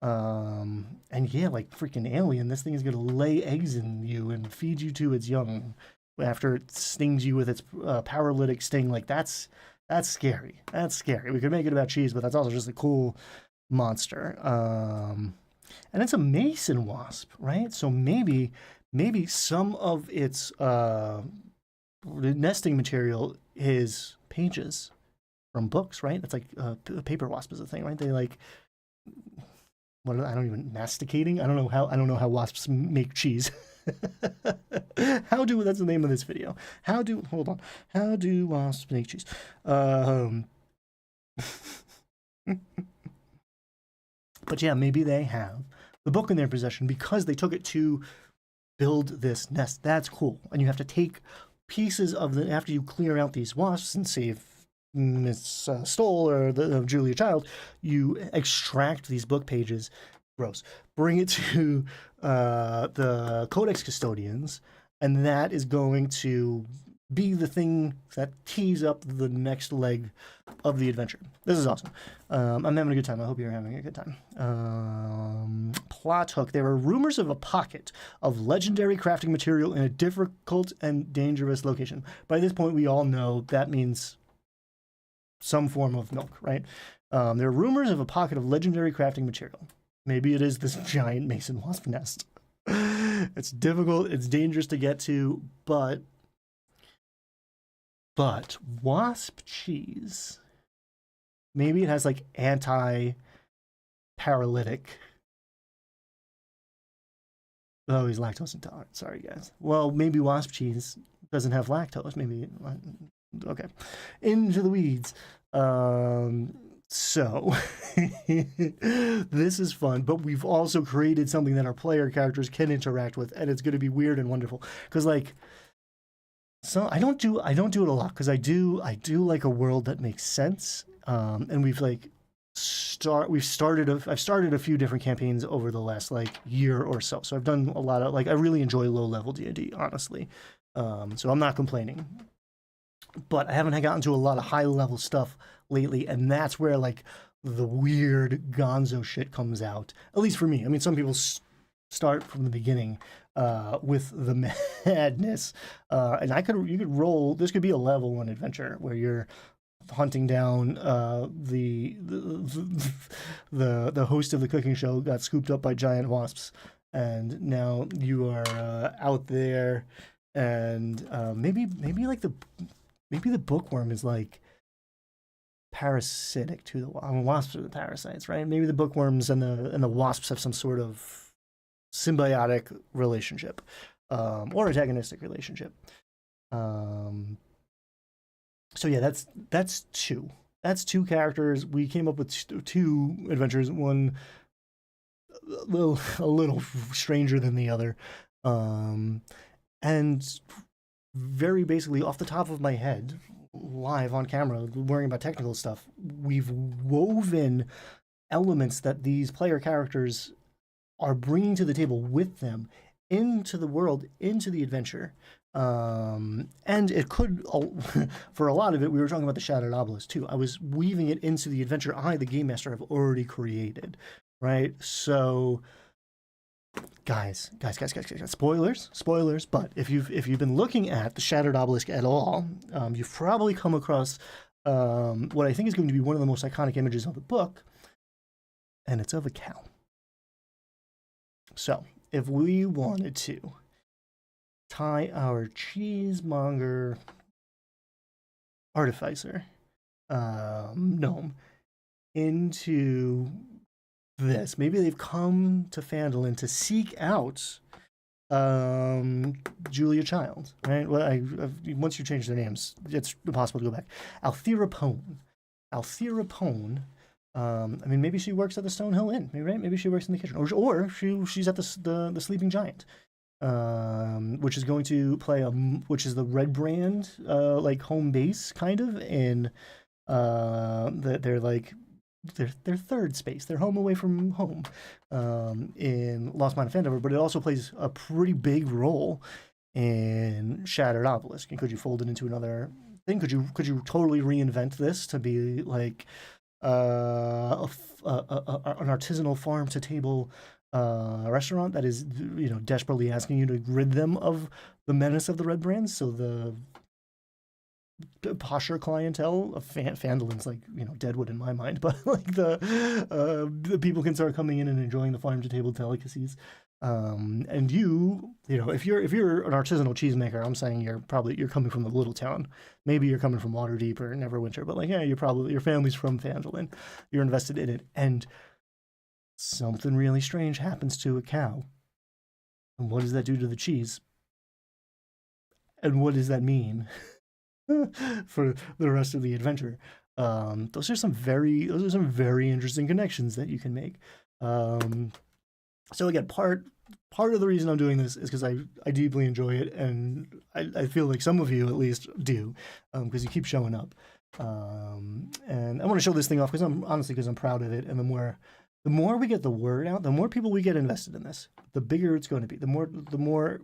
And yeah, like freaking alien, this thing is gonna lay eggs in you and feed you to its young after it stings you with its paralytic sting. Like that's scary. That's scary. We could make it about cheese, but that's also just a cool monster. And it's a mason wasp, right? So maybe some of its nesting material is pages from books, right? It's like paper wasp is a thing, right? They like what I don't even masticating. I don't know how wasps make cheese. That's the name of this video. Hold on. How do wasps make cheese? But yeah, maybe they have the book in their possession because they took it to build this nest. That's cool. And you have to take pieces of after you clear out these wasps and save Miss Stoll or Julia Child, you extract these book pages, gross, bring it to the Codex Custodians, and that is going to be the thing that tees up the next leg of the adventure. This is awesome. I'm having a good time. I hope you're having a good time. Plot hook. There are rumors of a pocket of legendary crafting material in a difficult and dangerous location. By this point, we all know that means some form of milk, right? There are rumors of a pocket of legendary crafting material. Maybe it is this giant mason wasp nest. It's difficult, it's dangerous to get to, but wasp cheese, maybe it has like anti-paralytic. Oh, he's lactose intolerant. Sorry, guys. Well, maybe wasp cheese doesn't have lactose. Maybe. Okay. Into the weeds. So, this is fun, but we've also created something that our player characters can interact with, and it's going to be weird and wonderful. Because, like, so I don't do it a lot because I do like a world that makes sense. And I've started a few different campaigns over the last like year or so. So I've done a lot of like I really enjoy low level D&D, honestly. So I'm not complaining. But I haven't gotten to a lot of high level stuff lately, and that's where like the weird gonzo shit comes out. At least for me. I mean, some people start from the beginning with the madness, and you could roll. This could be a level 1 adventure where you're hunting down the host of the cooking show got scooped up by giant wasps, and now you are out there, and maybe the bookworm is like parasitic to the wasps are the parasites, right? Maybe the bookworms and the wasps have some sort of symbiotic relationship, or antagonistic relationship. So yeah, that's two. That's two characters. We came up with two adventures. One a little stranger than the other, and very basically off the top of my head, live on camera, worrying about technical stuff, we've woven elements that these player characters are bringing to the table with them into the world, into the adventure. And it could, for a lot of it, we were talking about the Shattered Obelisk too. I was weaving it into the adventure I, the game master, have already created, right? So, guys, spoilers. But if you've been looking at the Shattered Obelisk at all, you've probably come across what I think is going to be one of the most iconic images of the book, and it's of a cow. So, if we wanted to tie our cheesemonger artificer gnome into this, maybe they've come to Phandalin to seek out Julia Child, right? Well, once you change their names, it's impossible to go back. Althera Pone. I mean, maybe she works at the Stonehill Inn, right? Maybe she works in the kitchen, or she's at the Sleeping Giant, which is going to play which is the Red Brand like home base kind of in they're like their third space, their home away from home, in Lost Mine of Phandelver, but it also plays a pretty big role in Shattered Obelisk. And could you fold it into another thing? Could you totally reinvent this to be like an artisanal farm to table restaurant that is, desperately asking you to rid them of the menace of the red brands, so the posher clientele of Phandelin's like, Deadwood in my mind, but like the people can start coming in and enjoying the farm to table delicacies. And if you're an artisanal cheesemaker, I'm saying you're coming from the little town. Maybe you're coming from Waterdeep or Neverwinter, but like, yeah, your family's from Phandelin. You're invested in it, and something really strange happens to a cow. And what does that do to the cheese? And what does that mean for the rest of the adventure? Those are some very interesting connections that you can make. So again, part of the reason I'm doing this is because I deeply enjoy it, and I feel like some of you at least do, because you keep showing up. And I want to show this thing off because I'm proud of it, and the more we get the word out, the more people we get invested in this, the bigger it's going to be. The more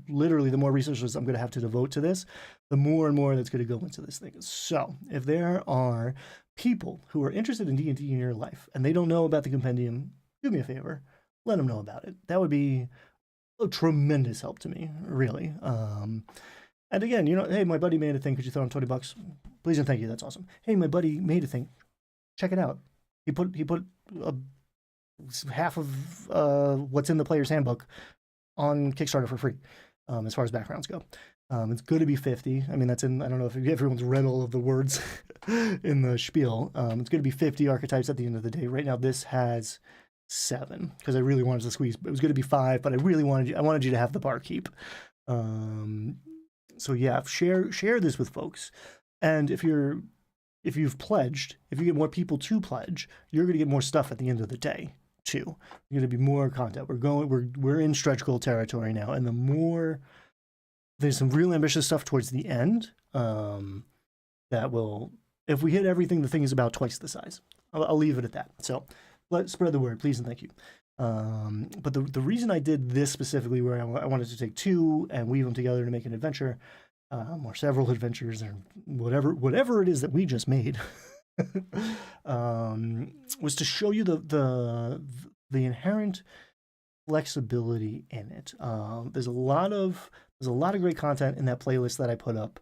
literally the more resources I'm going to have to devote to this, the more and more that's going to go into this thing. So if there are people who are interested in D&D in your life and they don't know about the Compendium, do me a favor, let them know about it. That would be a tremendous help to me, really. And again, hey, my buddy made a thing. Could you throw in $20? Please and thank you. That's awesome. Hey, my buddy made a thing. Check it out. He put half of what's in the player's handbook on Kickstarter for free, as far as backgrounds go. It's going to be 50. I mean, I don't know if everyone's read all of the words in the spiel. It's going to be 50 archetypes at the end of the day. Right now, this has 7 because I really wanted to squeeze. It was going to be 5, but I wanted you to have the barkeep. So yeah, share this with folks. And if you've pledged, if you get more people to pledge, you're going to get more stuff at the end of the day too. There's going to be more content. We're in stretch goal territory now, and there's some real ambitious stuff towards the end. That will, if we hit everything, the thing is about twice the size. I'll leave it at that. So let's spread the word, please and thank you. But the reason I did this specifically, where I wanted to take 2 and weave them together to make an adventure, or several adventures, or whatever it is that we just made, was to show you the inherent flexibility in it. There's a lot of great content in that playlist that I put up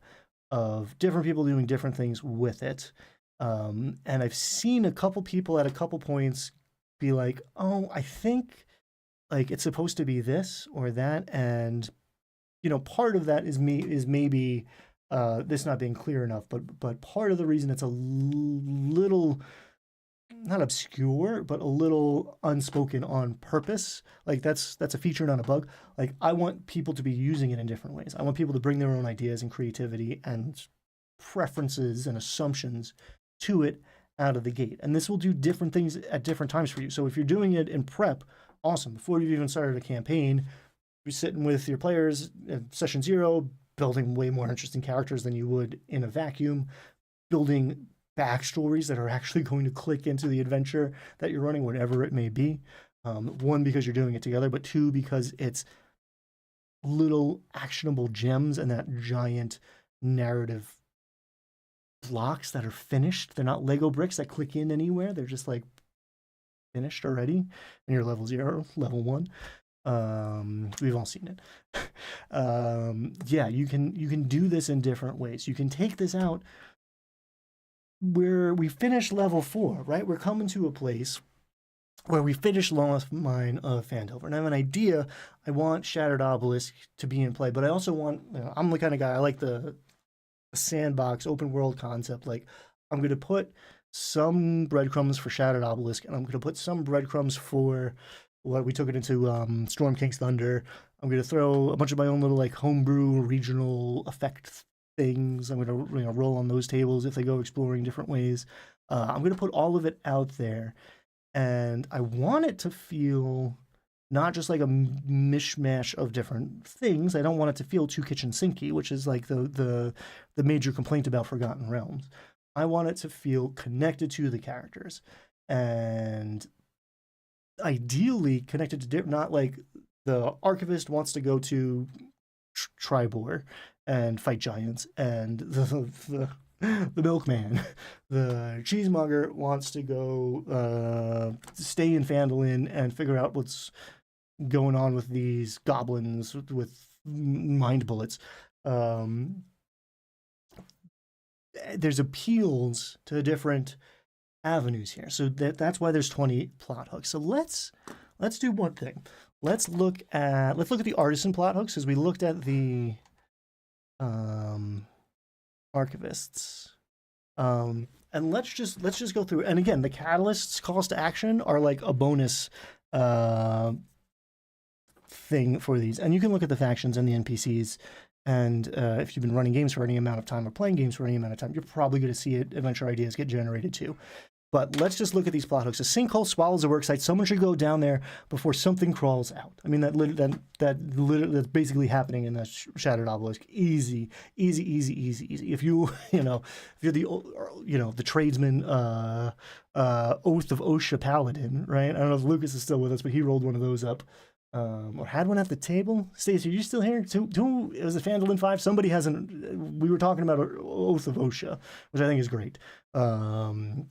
of different people doing different things with it. And I've seen a couple people at a couple points be like, oh, I think like it's supposed to be this or that. And, part of that is maybe this not being clear enough, but part of the reason it's a little, not obscure, but a little unspoken on purpose. Like that's a feature, not a bug. Like I want people to be using it in different ways. I want people to bring their own ideas and creativity and preferences and assumptions to it out of the gate. And this will do different things at different times for you. So if you're doing it in prep, awesome. Before you've even started a campaign, you're sitting with your players at session 0, building way more interesting characters than you would in a vacuum, building backstories that are actually going to click into the adventure that you're running, whatever it may be. 1, because you're doing it together, but 2, because it's little actionable gems and that giant narrative blocks that are finished. They're not Lego bricks that click in anywhere. They're just like finished already, and you're level 0, level 1. We've all seen it. Yeah, you can do this in different ways. You can take this out where we finished level 4, right? We're coming to a place where we finished Lost Mine of Phandelver. And I have an idea. I want Shattered Obelisk to be in play, but I also want, I'm the kind of guy, I like the sandbox open world concept. Like I'm going to put some breadcrumbs for Shattered Obelisk, and I'm going to put some breadcrumbs for what we took it into Storm King's Thunder. I'm going to throw a bunch of my own little like homebrew regional effect things. I'm going to roll on those tables if they go exploring different ways. I'm going to put all of it out there, and I want it to feel not just like a mishmash of different things. I don't want it to feel too kitchen sinky, which is like the major complaint about Forgotten Realms. I want it to feel connected to the characters, and ideally connected to not like the archivist wants to go to Tribor and fight giants, and the milkman, the cheesemonger wants to go stay in Phandalin and figure out what's going on with these goblins with mind bullets. There's appeals to different avenues here, so that's why there's 20 plot hooks. So let's do one thing. Let's look at the artisan plot hooks, because we looked at the archivists. And let's just go through. And again, the catalysts calls to action are like a bonus thing for these. And you can look at the factions and the NPCs. And if you've been running games for any amount of time or playing games for any amount of time, you're probably going to see adventure ideas get generated too. But let's just look at these plot hooks. A sinkhole swallows a worksite. Someone should go down there before something crawls out. I mean, that's basically happening in the Shattered Obelisk. Easy. If you're the tradesman, Oath of Osha Paladin, right? I don't know if Lucas is still with us, but he rolled one of those up. Or had one at the table. Stacey, are you still here? It was a Phandalin 5. Somebody hasn't. We were talking about Oath of Osha, which I think is great. Whatever.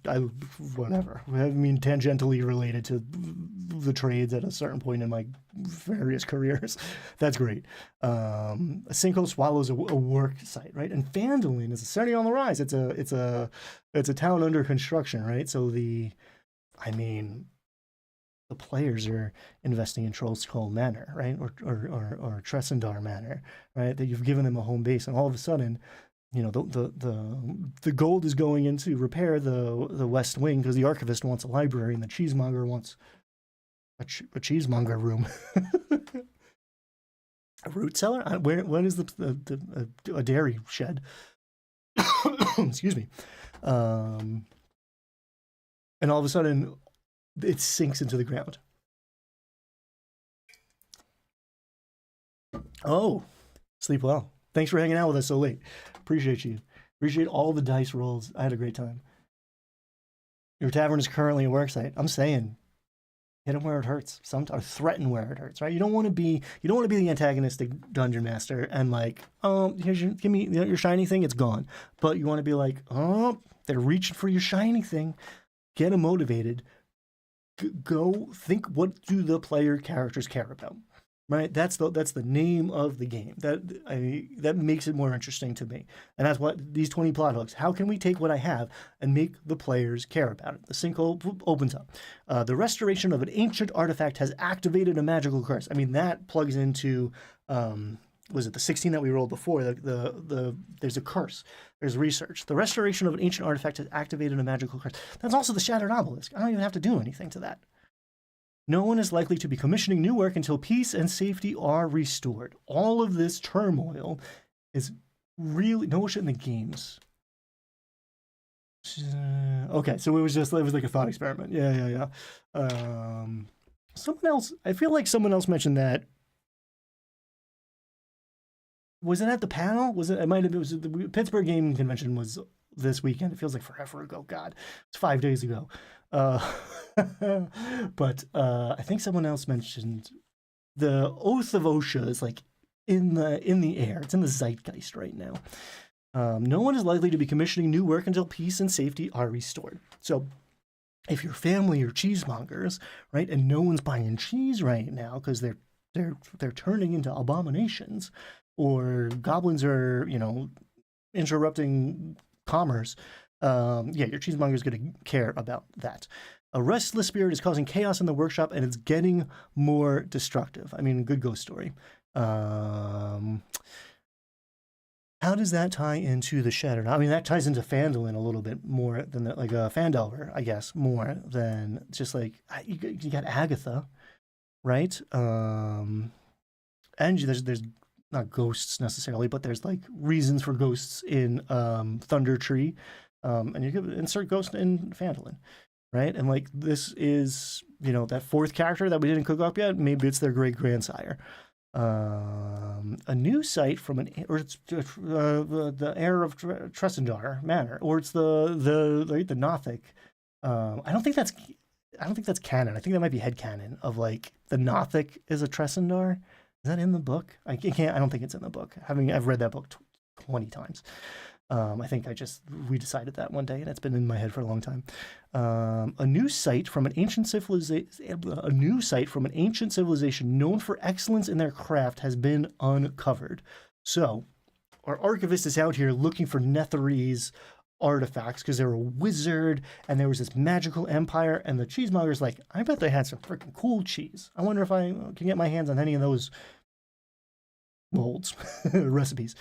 I mean, tangentially related to the trades at a certain point in my various careers. That's great. A sinkhole swallows a work site, right? And Phandalin is certainly on the rise. It's a town under construction, right? So the players are investing in Trollskull Manor, right, or Tressendar Manor, right? That you've given them a home base, and all of a sudden, the gold is going into repair the West Wing because the archivist wants a library and the cheesemonger wants a cheesemonger room. A root cellar? What is a dairy shed? Excuse me. And all of a sudden, it sinks into the ground. Oh, sleep well. Thanks for hanging out with us so late. Appreciate you. Appreciate all the dice rolls. I had a great time. Your tavern is currently a worksite. I'm saying, hit them where it hurts. Or threaten where it hurts. Right? You don't want to be the antagonistic dungeon master and like, give me your shiny thing. It's gone. But you want to be like, they're reaching for your shiny thing. Get them motivated. Go think, what do the player characters care about, right? That's the name of the game. That makes it more interesting to me, and that's what these 20 plot hooks. How can we take what I have and make the players care about it? The sinkhole opens up. The restoration of an ancient artifact has activated a magical curse. I mean, that plugs into was it the 16 that we rolled before? There's a curse. There's research. The restoration of an ancient artifact has activated a magical curse. That's also the Shattered Obelisk. I don't even have to do anything to that. No one is likely to be commissioning new work until peace and safety are restored. All of this turmoil is really no shit in the games. Okay, so it was like a thought experiment. Yeah. Someone else. I feel like someone else mentioned that. Was it at the panel? Was it? It might have been. The Pittsburgh Game Convention was this weekend. It feels like forever ago. God, it's 5 days ago. But I think someone else mentioned the Oath of Osha is like in the air. It's in the zeitgeist right now. No one is likely to be commissioning new work until peace and safety are restored. So, if your family are cheesemongers, right, and no one's buying cheese right now because they're turning into abominations. Or goblins are, interrupting commerce. Your cheesemonger is going to care about that. A restless spirit is causing chaos in the workshop, and it's getting more destructive. I mean, good ghost story. How does that tie into the Shattered? I mean, that ties into Phandalin a little bit more than like a Phandelver, I guess, more than just like you got Agatha, right? And there's not ghosts necessarily, but there's like reasons for ghosts in Thunder Tree, and you could insert ghost in Phandalin, right? And like this is that fourth character that we didn't cook up yet. Maybe it's their great grandsire. A new site from or it's the heir of Tressendar Manor, or it's the Nothic. I don't think that's canon. I think that might be headcanon of like the Nothic is a Tressendar. Is that in the book? I can't. I don't think it's in the book. I've read that book 20 times. I think we decided that one day, and it's been in my head for a long time. A new site from an ancient civilization known for excellence in their craft has been uncovered. So, our archivist is out here looking for Netherese artifacts because they're a wizard and there was this magical empire, and the cheesemonger's like, I bet they had some freaking cool cheese. I wonder if I can get my hands on any of those molds, recipes.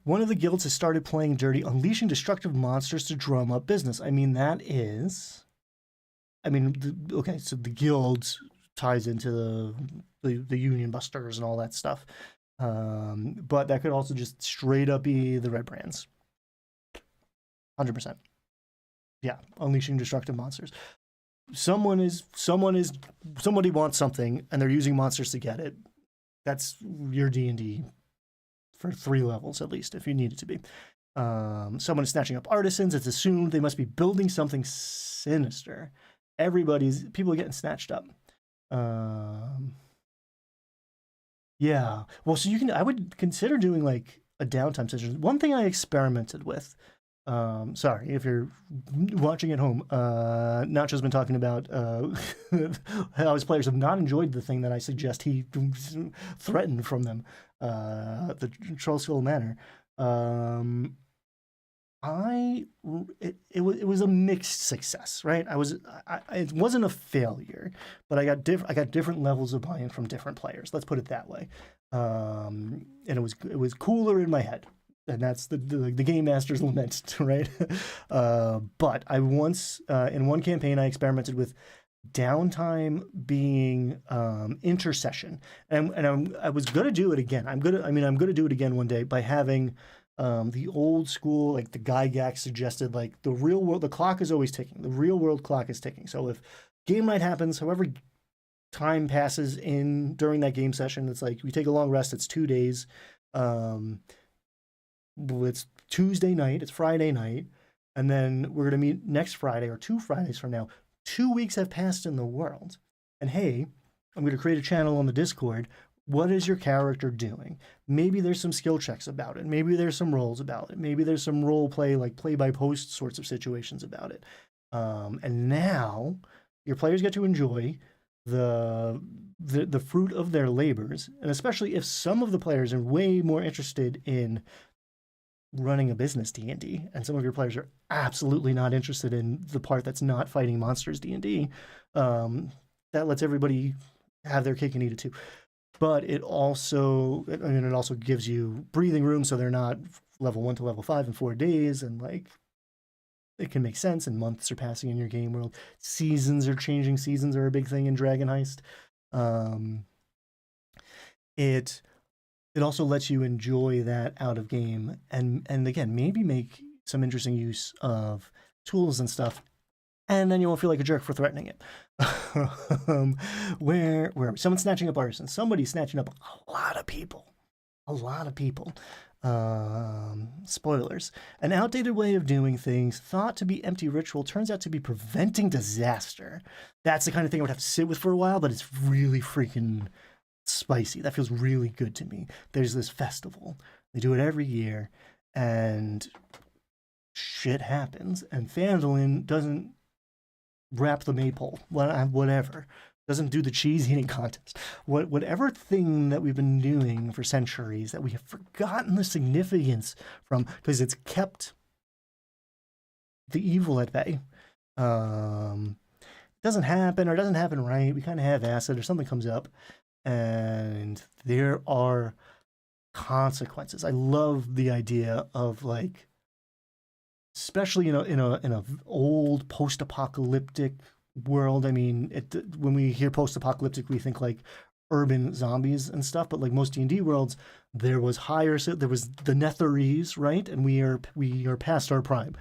One of the guilds has started playing dirty, unleashing destructive monsters to drum up business. Okay, so the guild ties into the Union Busters and all that stuff. But that could also just straight up be the Red Brands. 100%. Yeah, unleashing destructive monsters. Somebody wants something and they're using monsters to get it. That's your D&D for 3 levels at least, if you need it to be. Someone is snatching up artisans. It's assumed they must be building something sinister. People are getting snatched up. Yeah. Well, so I would consider doing like a downtime session. One thing I experimented with, sorry if you're watching at home, Nacho's been talking about how his players have not enjoyed the thing that I suggest he threatened from them, the Trollskull Manor. It was a mixed success, right? It wasn't a failure, but I got different levels of buy-in from different players. Let's put it that way. And it was cooler in my head, and that's the game master's lament, right? But I once in one campaign I experimented with downtime being intercession, and I was gonna do it again. I'm gonna do it again one day by having the old school, like the Gygax suggested, like the real world, the clock is always ticking. The real world clock is ticking. So if game night happens, however time passes in during that game session, it's like we take a long rest. It's 2 days. It's Tuesday night. It's Friday night. And then we're going to meet next Friday or 2 Fridays from now. 2 weeks have passed in the world. And hey, I'm going to create a channel on the Discord. What is your character doing? Maybe there's some skill checks about it. Maybe there's some roles about it. Maybe there's some role play, like play by post sorts of situations about it. And now your players get to enjoy the fruit of their labors, and especially if some of the players are way more interested in running a business D&D, and some of your players are absolutely not interested in the part that's not fighting monsters D&D. That lets everybody have their cake and eat it too. But it also gives you breathing room, so they're not level 1 to level 5 in 4 days, and like it can make sense. And months are passing in your game world. Seasons are changing. Seasons are a big thing in Dragon Heist. It also lets you enjoy that out of game, and again, maybe make some interesting use of tools and stuff, and then you won't feel like a jerk for threatening it. Where someone's snatching up artisans, somebody's snatching up a lot of people. Spoilers. An outdated way of doing things, thought to be empty ritual, turns out to be preventing disaster. That's the kind of thing I would have to sit with for a while, but it's really freaking spicy. That feels really good to me. There's this festival. They do it every year, and shit happens, and Phandalin doesn't wrap the maypole, whatever. Doesn't do the cheese eating contest. Whatever thing that we've been doing for centuries that we have forgotten the significance from, because it's kept the evil at bay. Doesn't happen, or doesn't happen right. We kind of have acid, or something comes up, and there are consequences. I love the idea of, like, especially in a old post-apocalyptic world. I mean, when we hear post-apocalyptic, we think like urban zombies and stuff, but like most D&D worlds, there was the Netherese, right? And we are past our prime.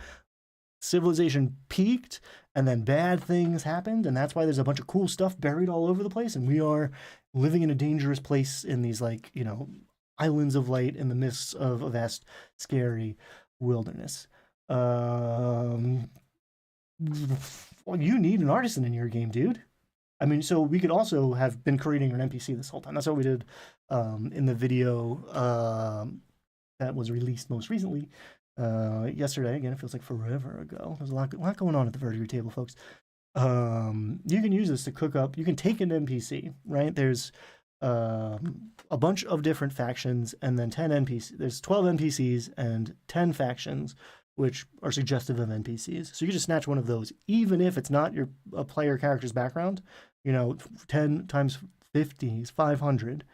Civilization peaked, and then bad things happened, and that's why there's a bunch of cool stuff buried all over the place, and we are living in a dangerous place in these, like, islands of light in the midst of a vast, scary wilderness. Um, well, you need an artisan in your game, dude. I mean, so we could also have been creating an NPC this whole time. That's what we did in the video that was released most recently yesterday. Again, it feels like forever ago. There's a lot going on at the Vertigo table, folks. You can use this to cook up. You can take an NPC, right? There's a bunch of different factions, and then 10 NPCs. There's 12 NPCs and 10 factions, which are suggestive of NPCs. So you can just snatch one of those, even if it's not your a player character's background. 10 times 50 is 500.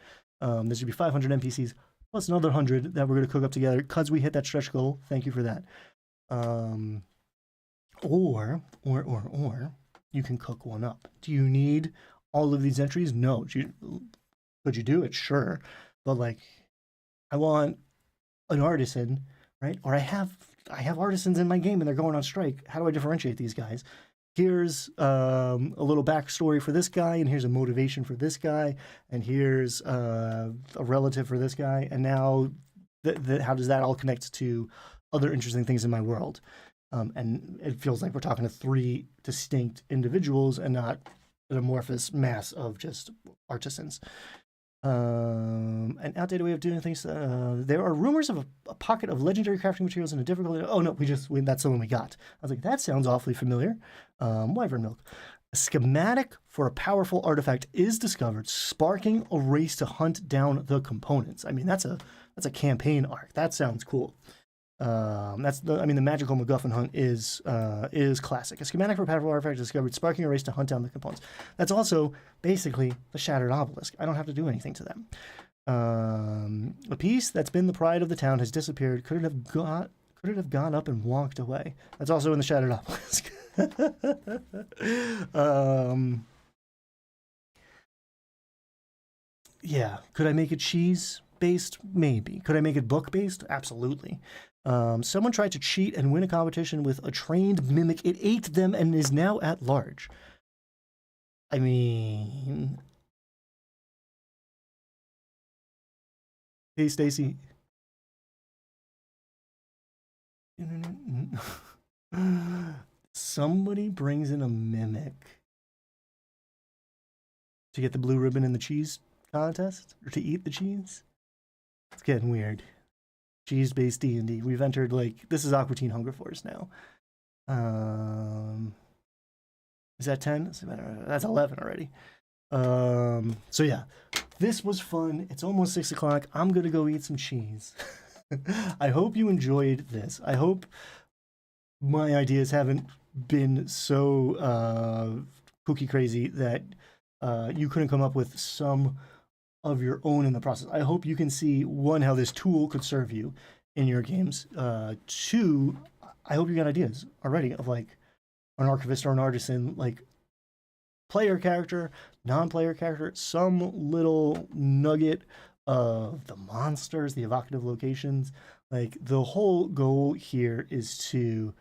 There should be 500 NPCs plus another 100 that we're going to cook up together because we hit that stretch goal. Thank you for that. Or you can cook one up. Do you need all of these entries? No. Could you do it? Sure. But like, I want an artisan, right? Or I have artisans in my game and they're going on strike. How do I differentiate these guys? Here's a little backstory for this guy, and here's a motivation for this guy, and here's a relative for this guy, and now how does that all connect to other interesting things in my world? And it feels like we're talking to 3 distinct individuals and not an amorphous mass of just artisans. An outdated way of doing things. There are rumors of a pocket of legendary crafting materials in a difficult. Oh no, that's the one we got. I was like, that sounds awfully familiar. Wyvern milk. A schematic for a powerful artifact is discovered, sparking a race to hunt down the components. I mean, that's a campaign arc. That sounds cool. The magical MacGuffin hunt is classic. A schematic for a powerful artifact is discovered, sparking a race to hunt down the components. That's also basically the Shattered Obelisk. I don't have to do anything to them. A piece that's been the pride of the town has disappeared. Could it have gone up and walked away? That's also in the Shattered Obelisk. Yeah. Could I make it cheese-based? Maybe. Could I make it book-based? Absolutely. Someone tried to cheat and win a competition with a trained mimic. It ate them and is now at large. I mean... Hey, Stacy. Somebody brings in a mimic to get the blue ribbon in the cheese contest? Or to eat the cheese? It's getting weird. Cheese-based D&D. We've entered, this is Aqua Teen Hunger Force now. Is that 10? That's 11 already. So yeah, this was fun. It's almost 6 o'clock. I'm going to go eat some cheese. I hope you enjoyed this. I hope my ideas haven't been so kooky crazy that you couldn't come up with some of your own in the process. I hope you can see, 1, how this tool could serve you in your games. 2, I hope you got ideas already of an archivist or an artisan, player character, non-player character, some little nugget of the monsters, the evocative locations. The whole goal here is to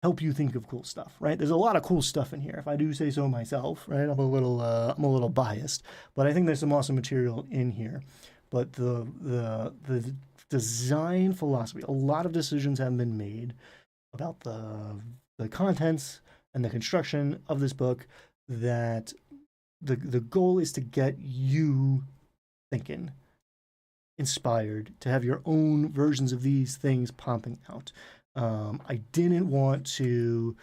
help you think of cool stuff, right? There's a lot of cool stuff in here, if I do say so myself, right? I'm a little biased, but I think there's some awesome material in here. But the design philosophy, a lot of decisions have been made about the contents and the construction of this book, that the goal is to get you thinking, inspired, to have your own versions of these things popping out. I didn't want to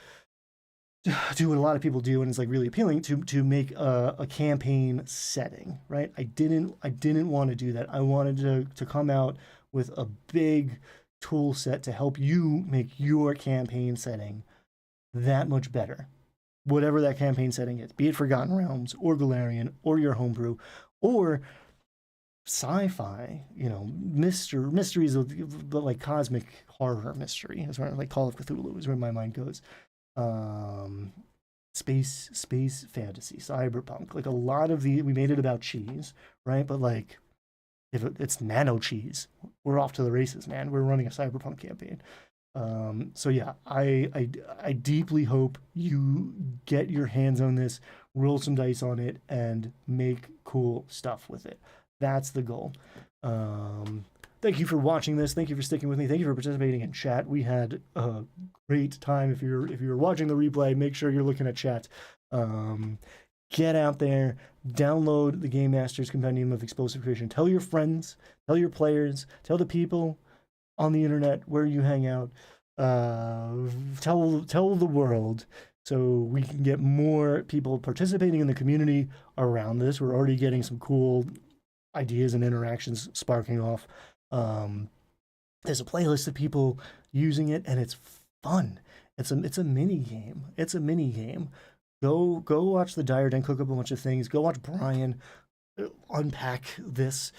do what a lot of people do, and it's really appealing to make a campaign setting, right? I didn't want to do that. I wanted to come out with a big tool set to help you make your campaign setting that much better. Whatever that campaign setting is, be it Forgotten Realms or Galarian or your homebrew or sci-fi, mysteries of cosmic horror mystery is where Call of Cthulhu is where my mind goes. Space fantasy, cyberpunk, a lot of we made it about cheese, right? But if it's nano cheese, we're off to the races, man. We're running a cyberpunk campaign. So yeah, I deeply hope you get your hands on this, roll some dice on it, and make cool stuff with it. That's the goal. Thank you for watching this. Thank you for sticking with me. Thank you for participating in chat. We had a great time. If you're watching the replay, make sure you're looking at chat. Get out there, download the Game Master's Compendium of Explosive Creation. Tell your friends, tell your players, tell the people on the internet where you hang out. Tell the world so we can get more people participating in the community around this. We're already getting some cool ideas and interactions sparking off. There's a playlist of people using it, and it's fun. It's a mini game. It's a mini game. Go watch the Dire Den cook up a bunch of things. Go watch Brian unpack this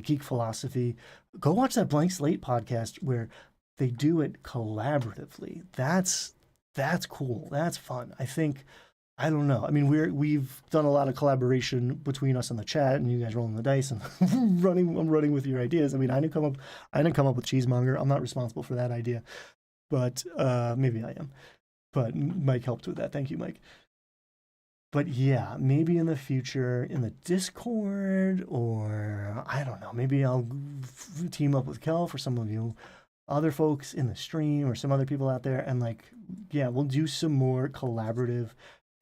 Geek Philosophy. Go watch that Blank Slate podcast where they do it collaboratively. That's cool. That's fun. I don't know. I mean, we've done a lot of collaboration between us in the chat, and you guys rolling the dice and I'm running with your ideas. I mean, I didn't come up with Cheesemonger. I'm not responsible for that idea, but maybe I am. But Mike helped with that. Thank you, Mike. But yeah, maybe in the future in the Discord, or I don't know, maybe I'll team up with Kel for some of you other folks in the stream or some other people out there, and like, yeah, we'll do some more collaborative,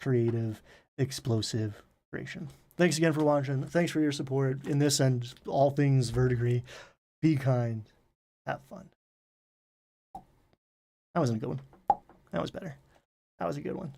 creative, explosive creation. Thanks again for watching. Thanks for your support in this and all things verdigris. Be kind. Have fun. That wasn't a good one. That was better. That was a good one.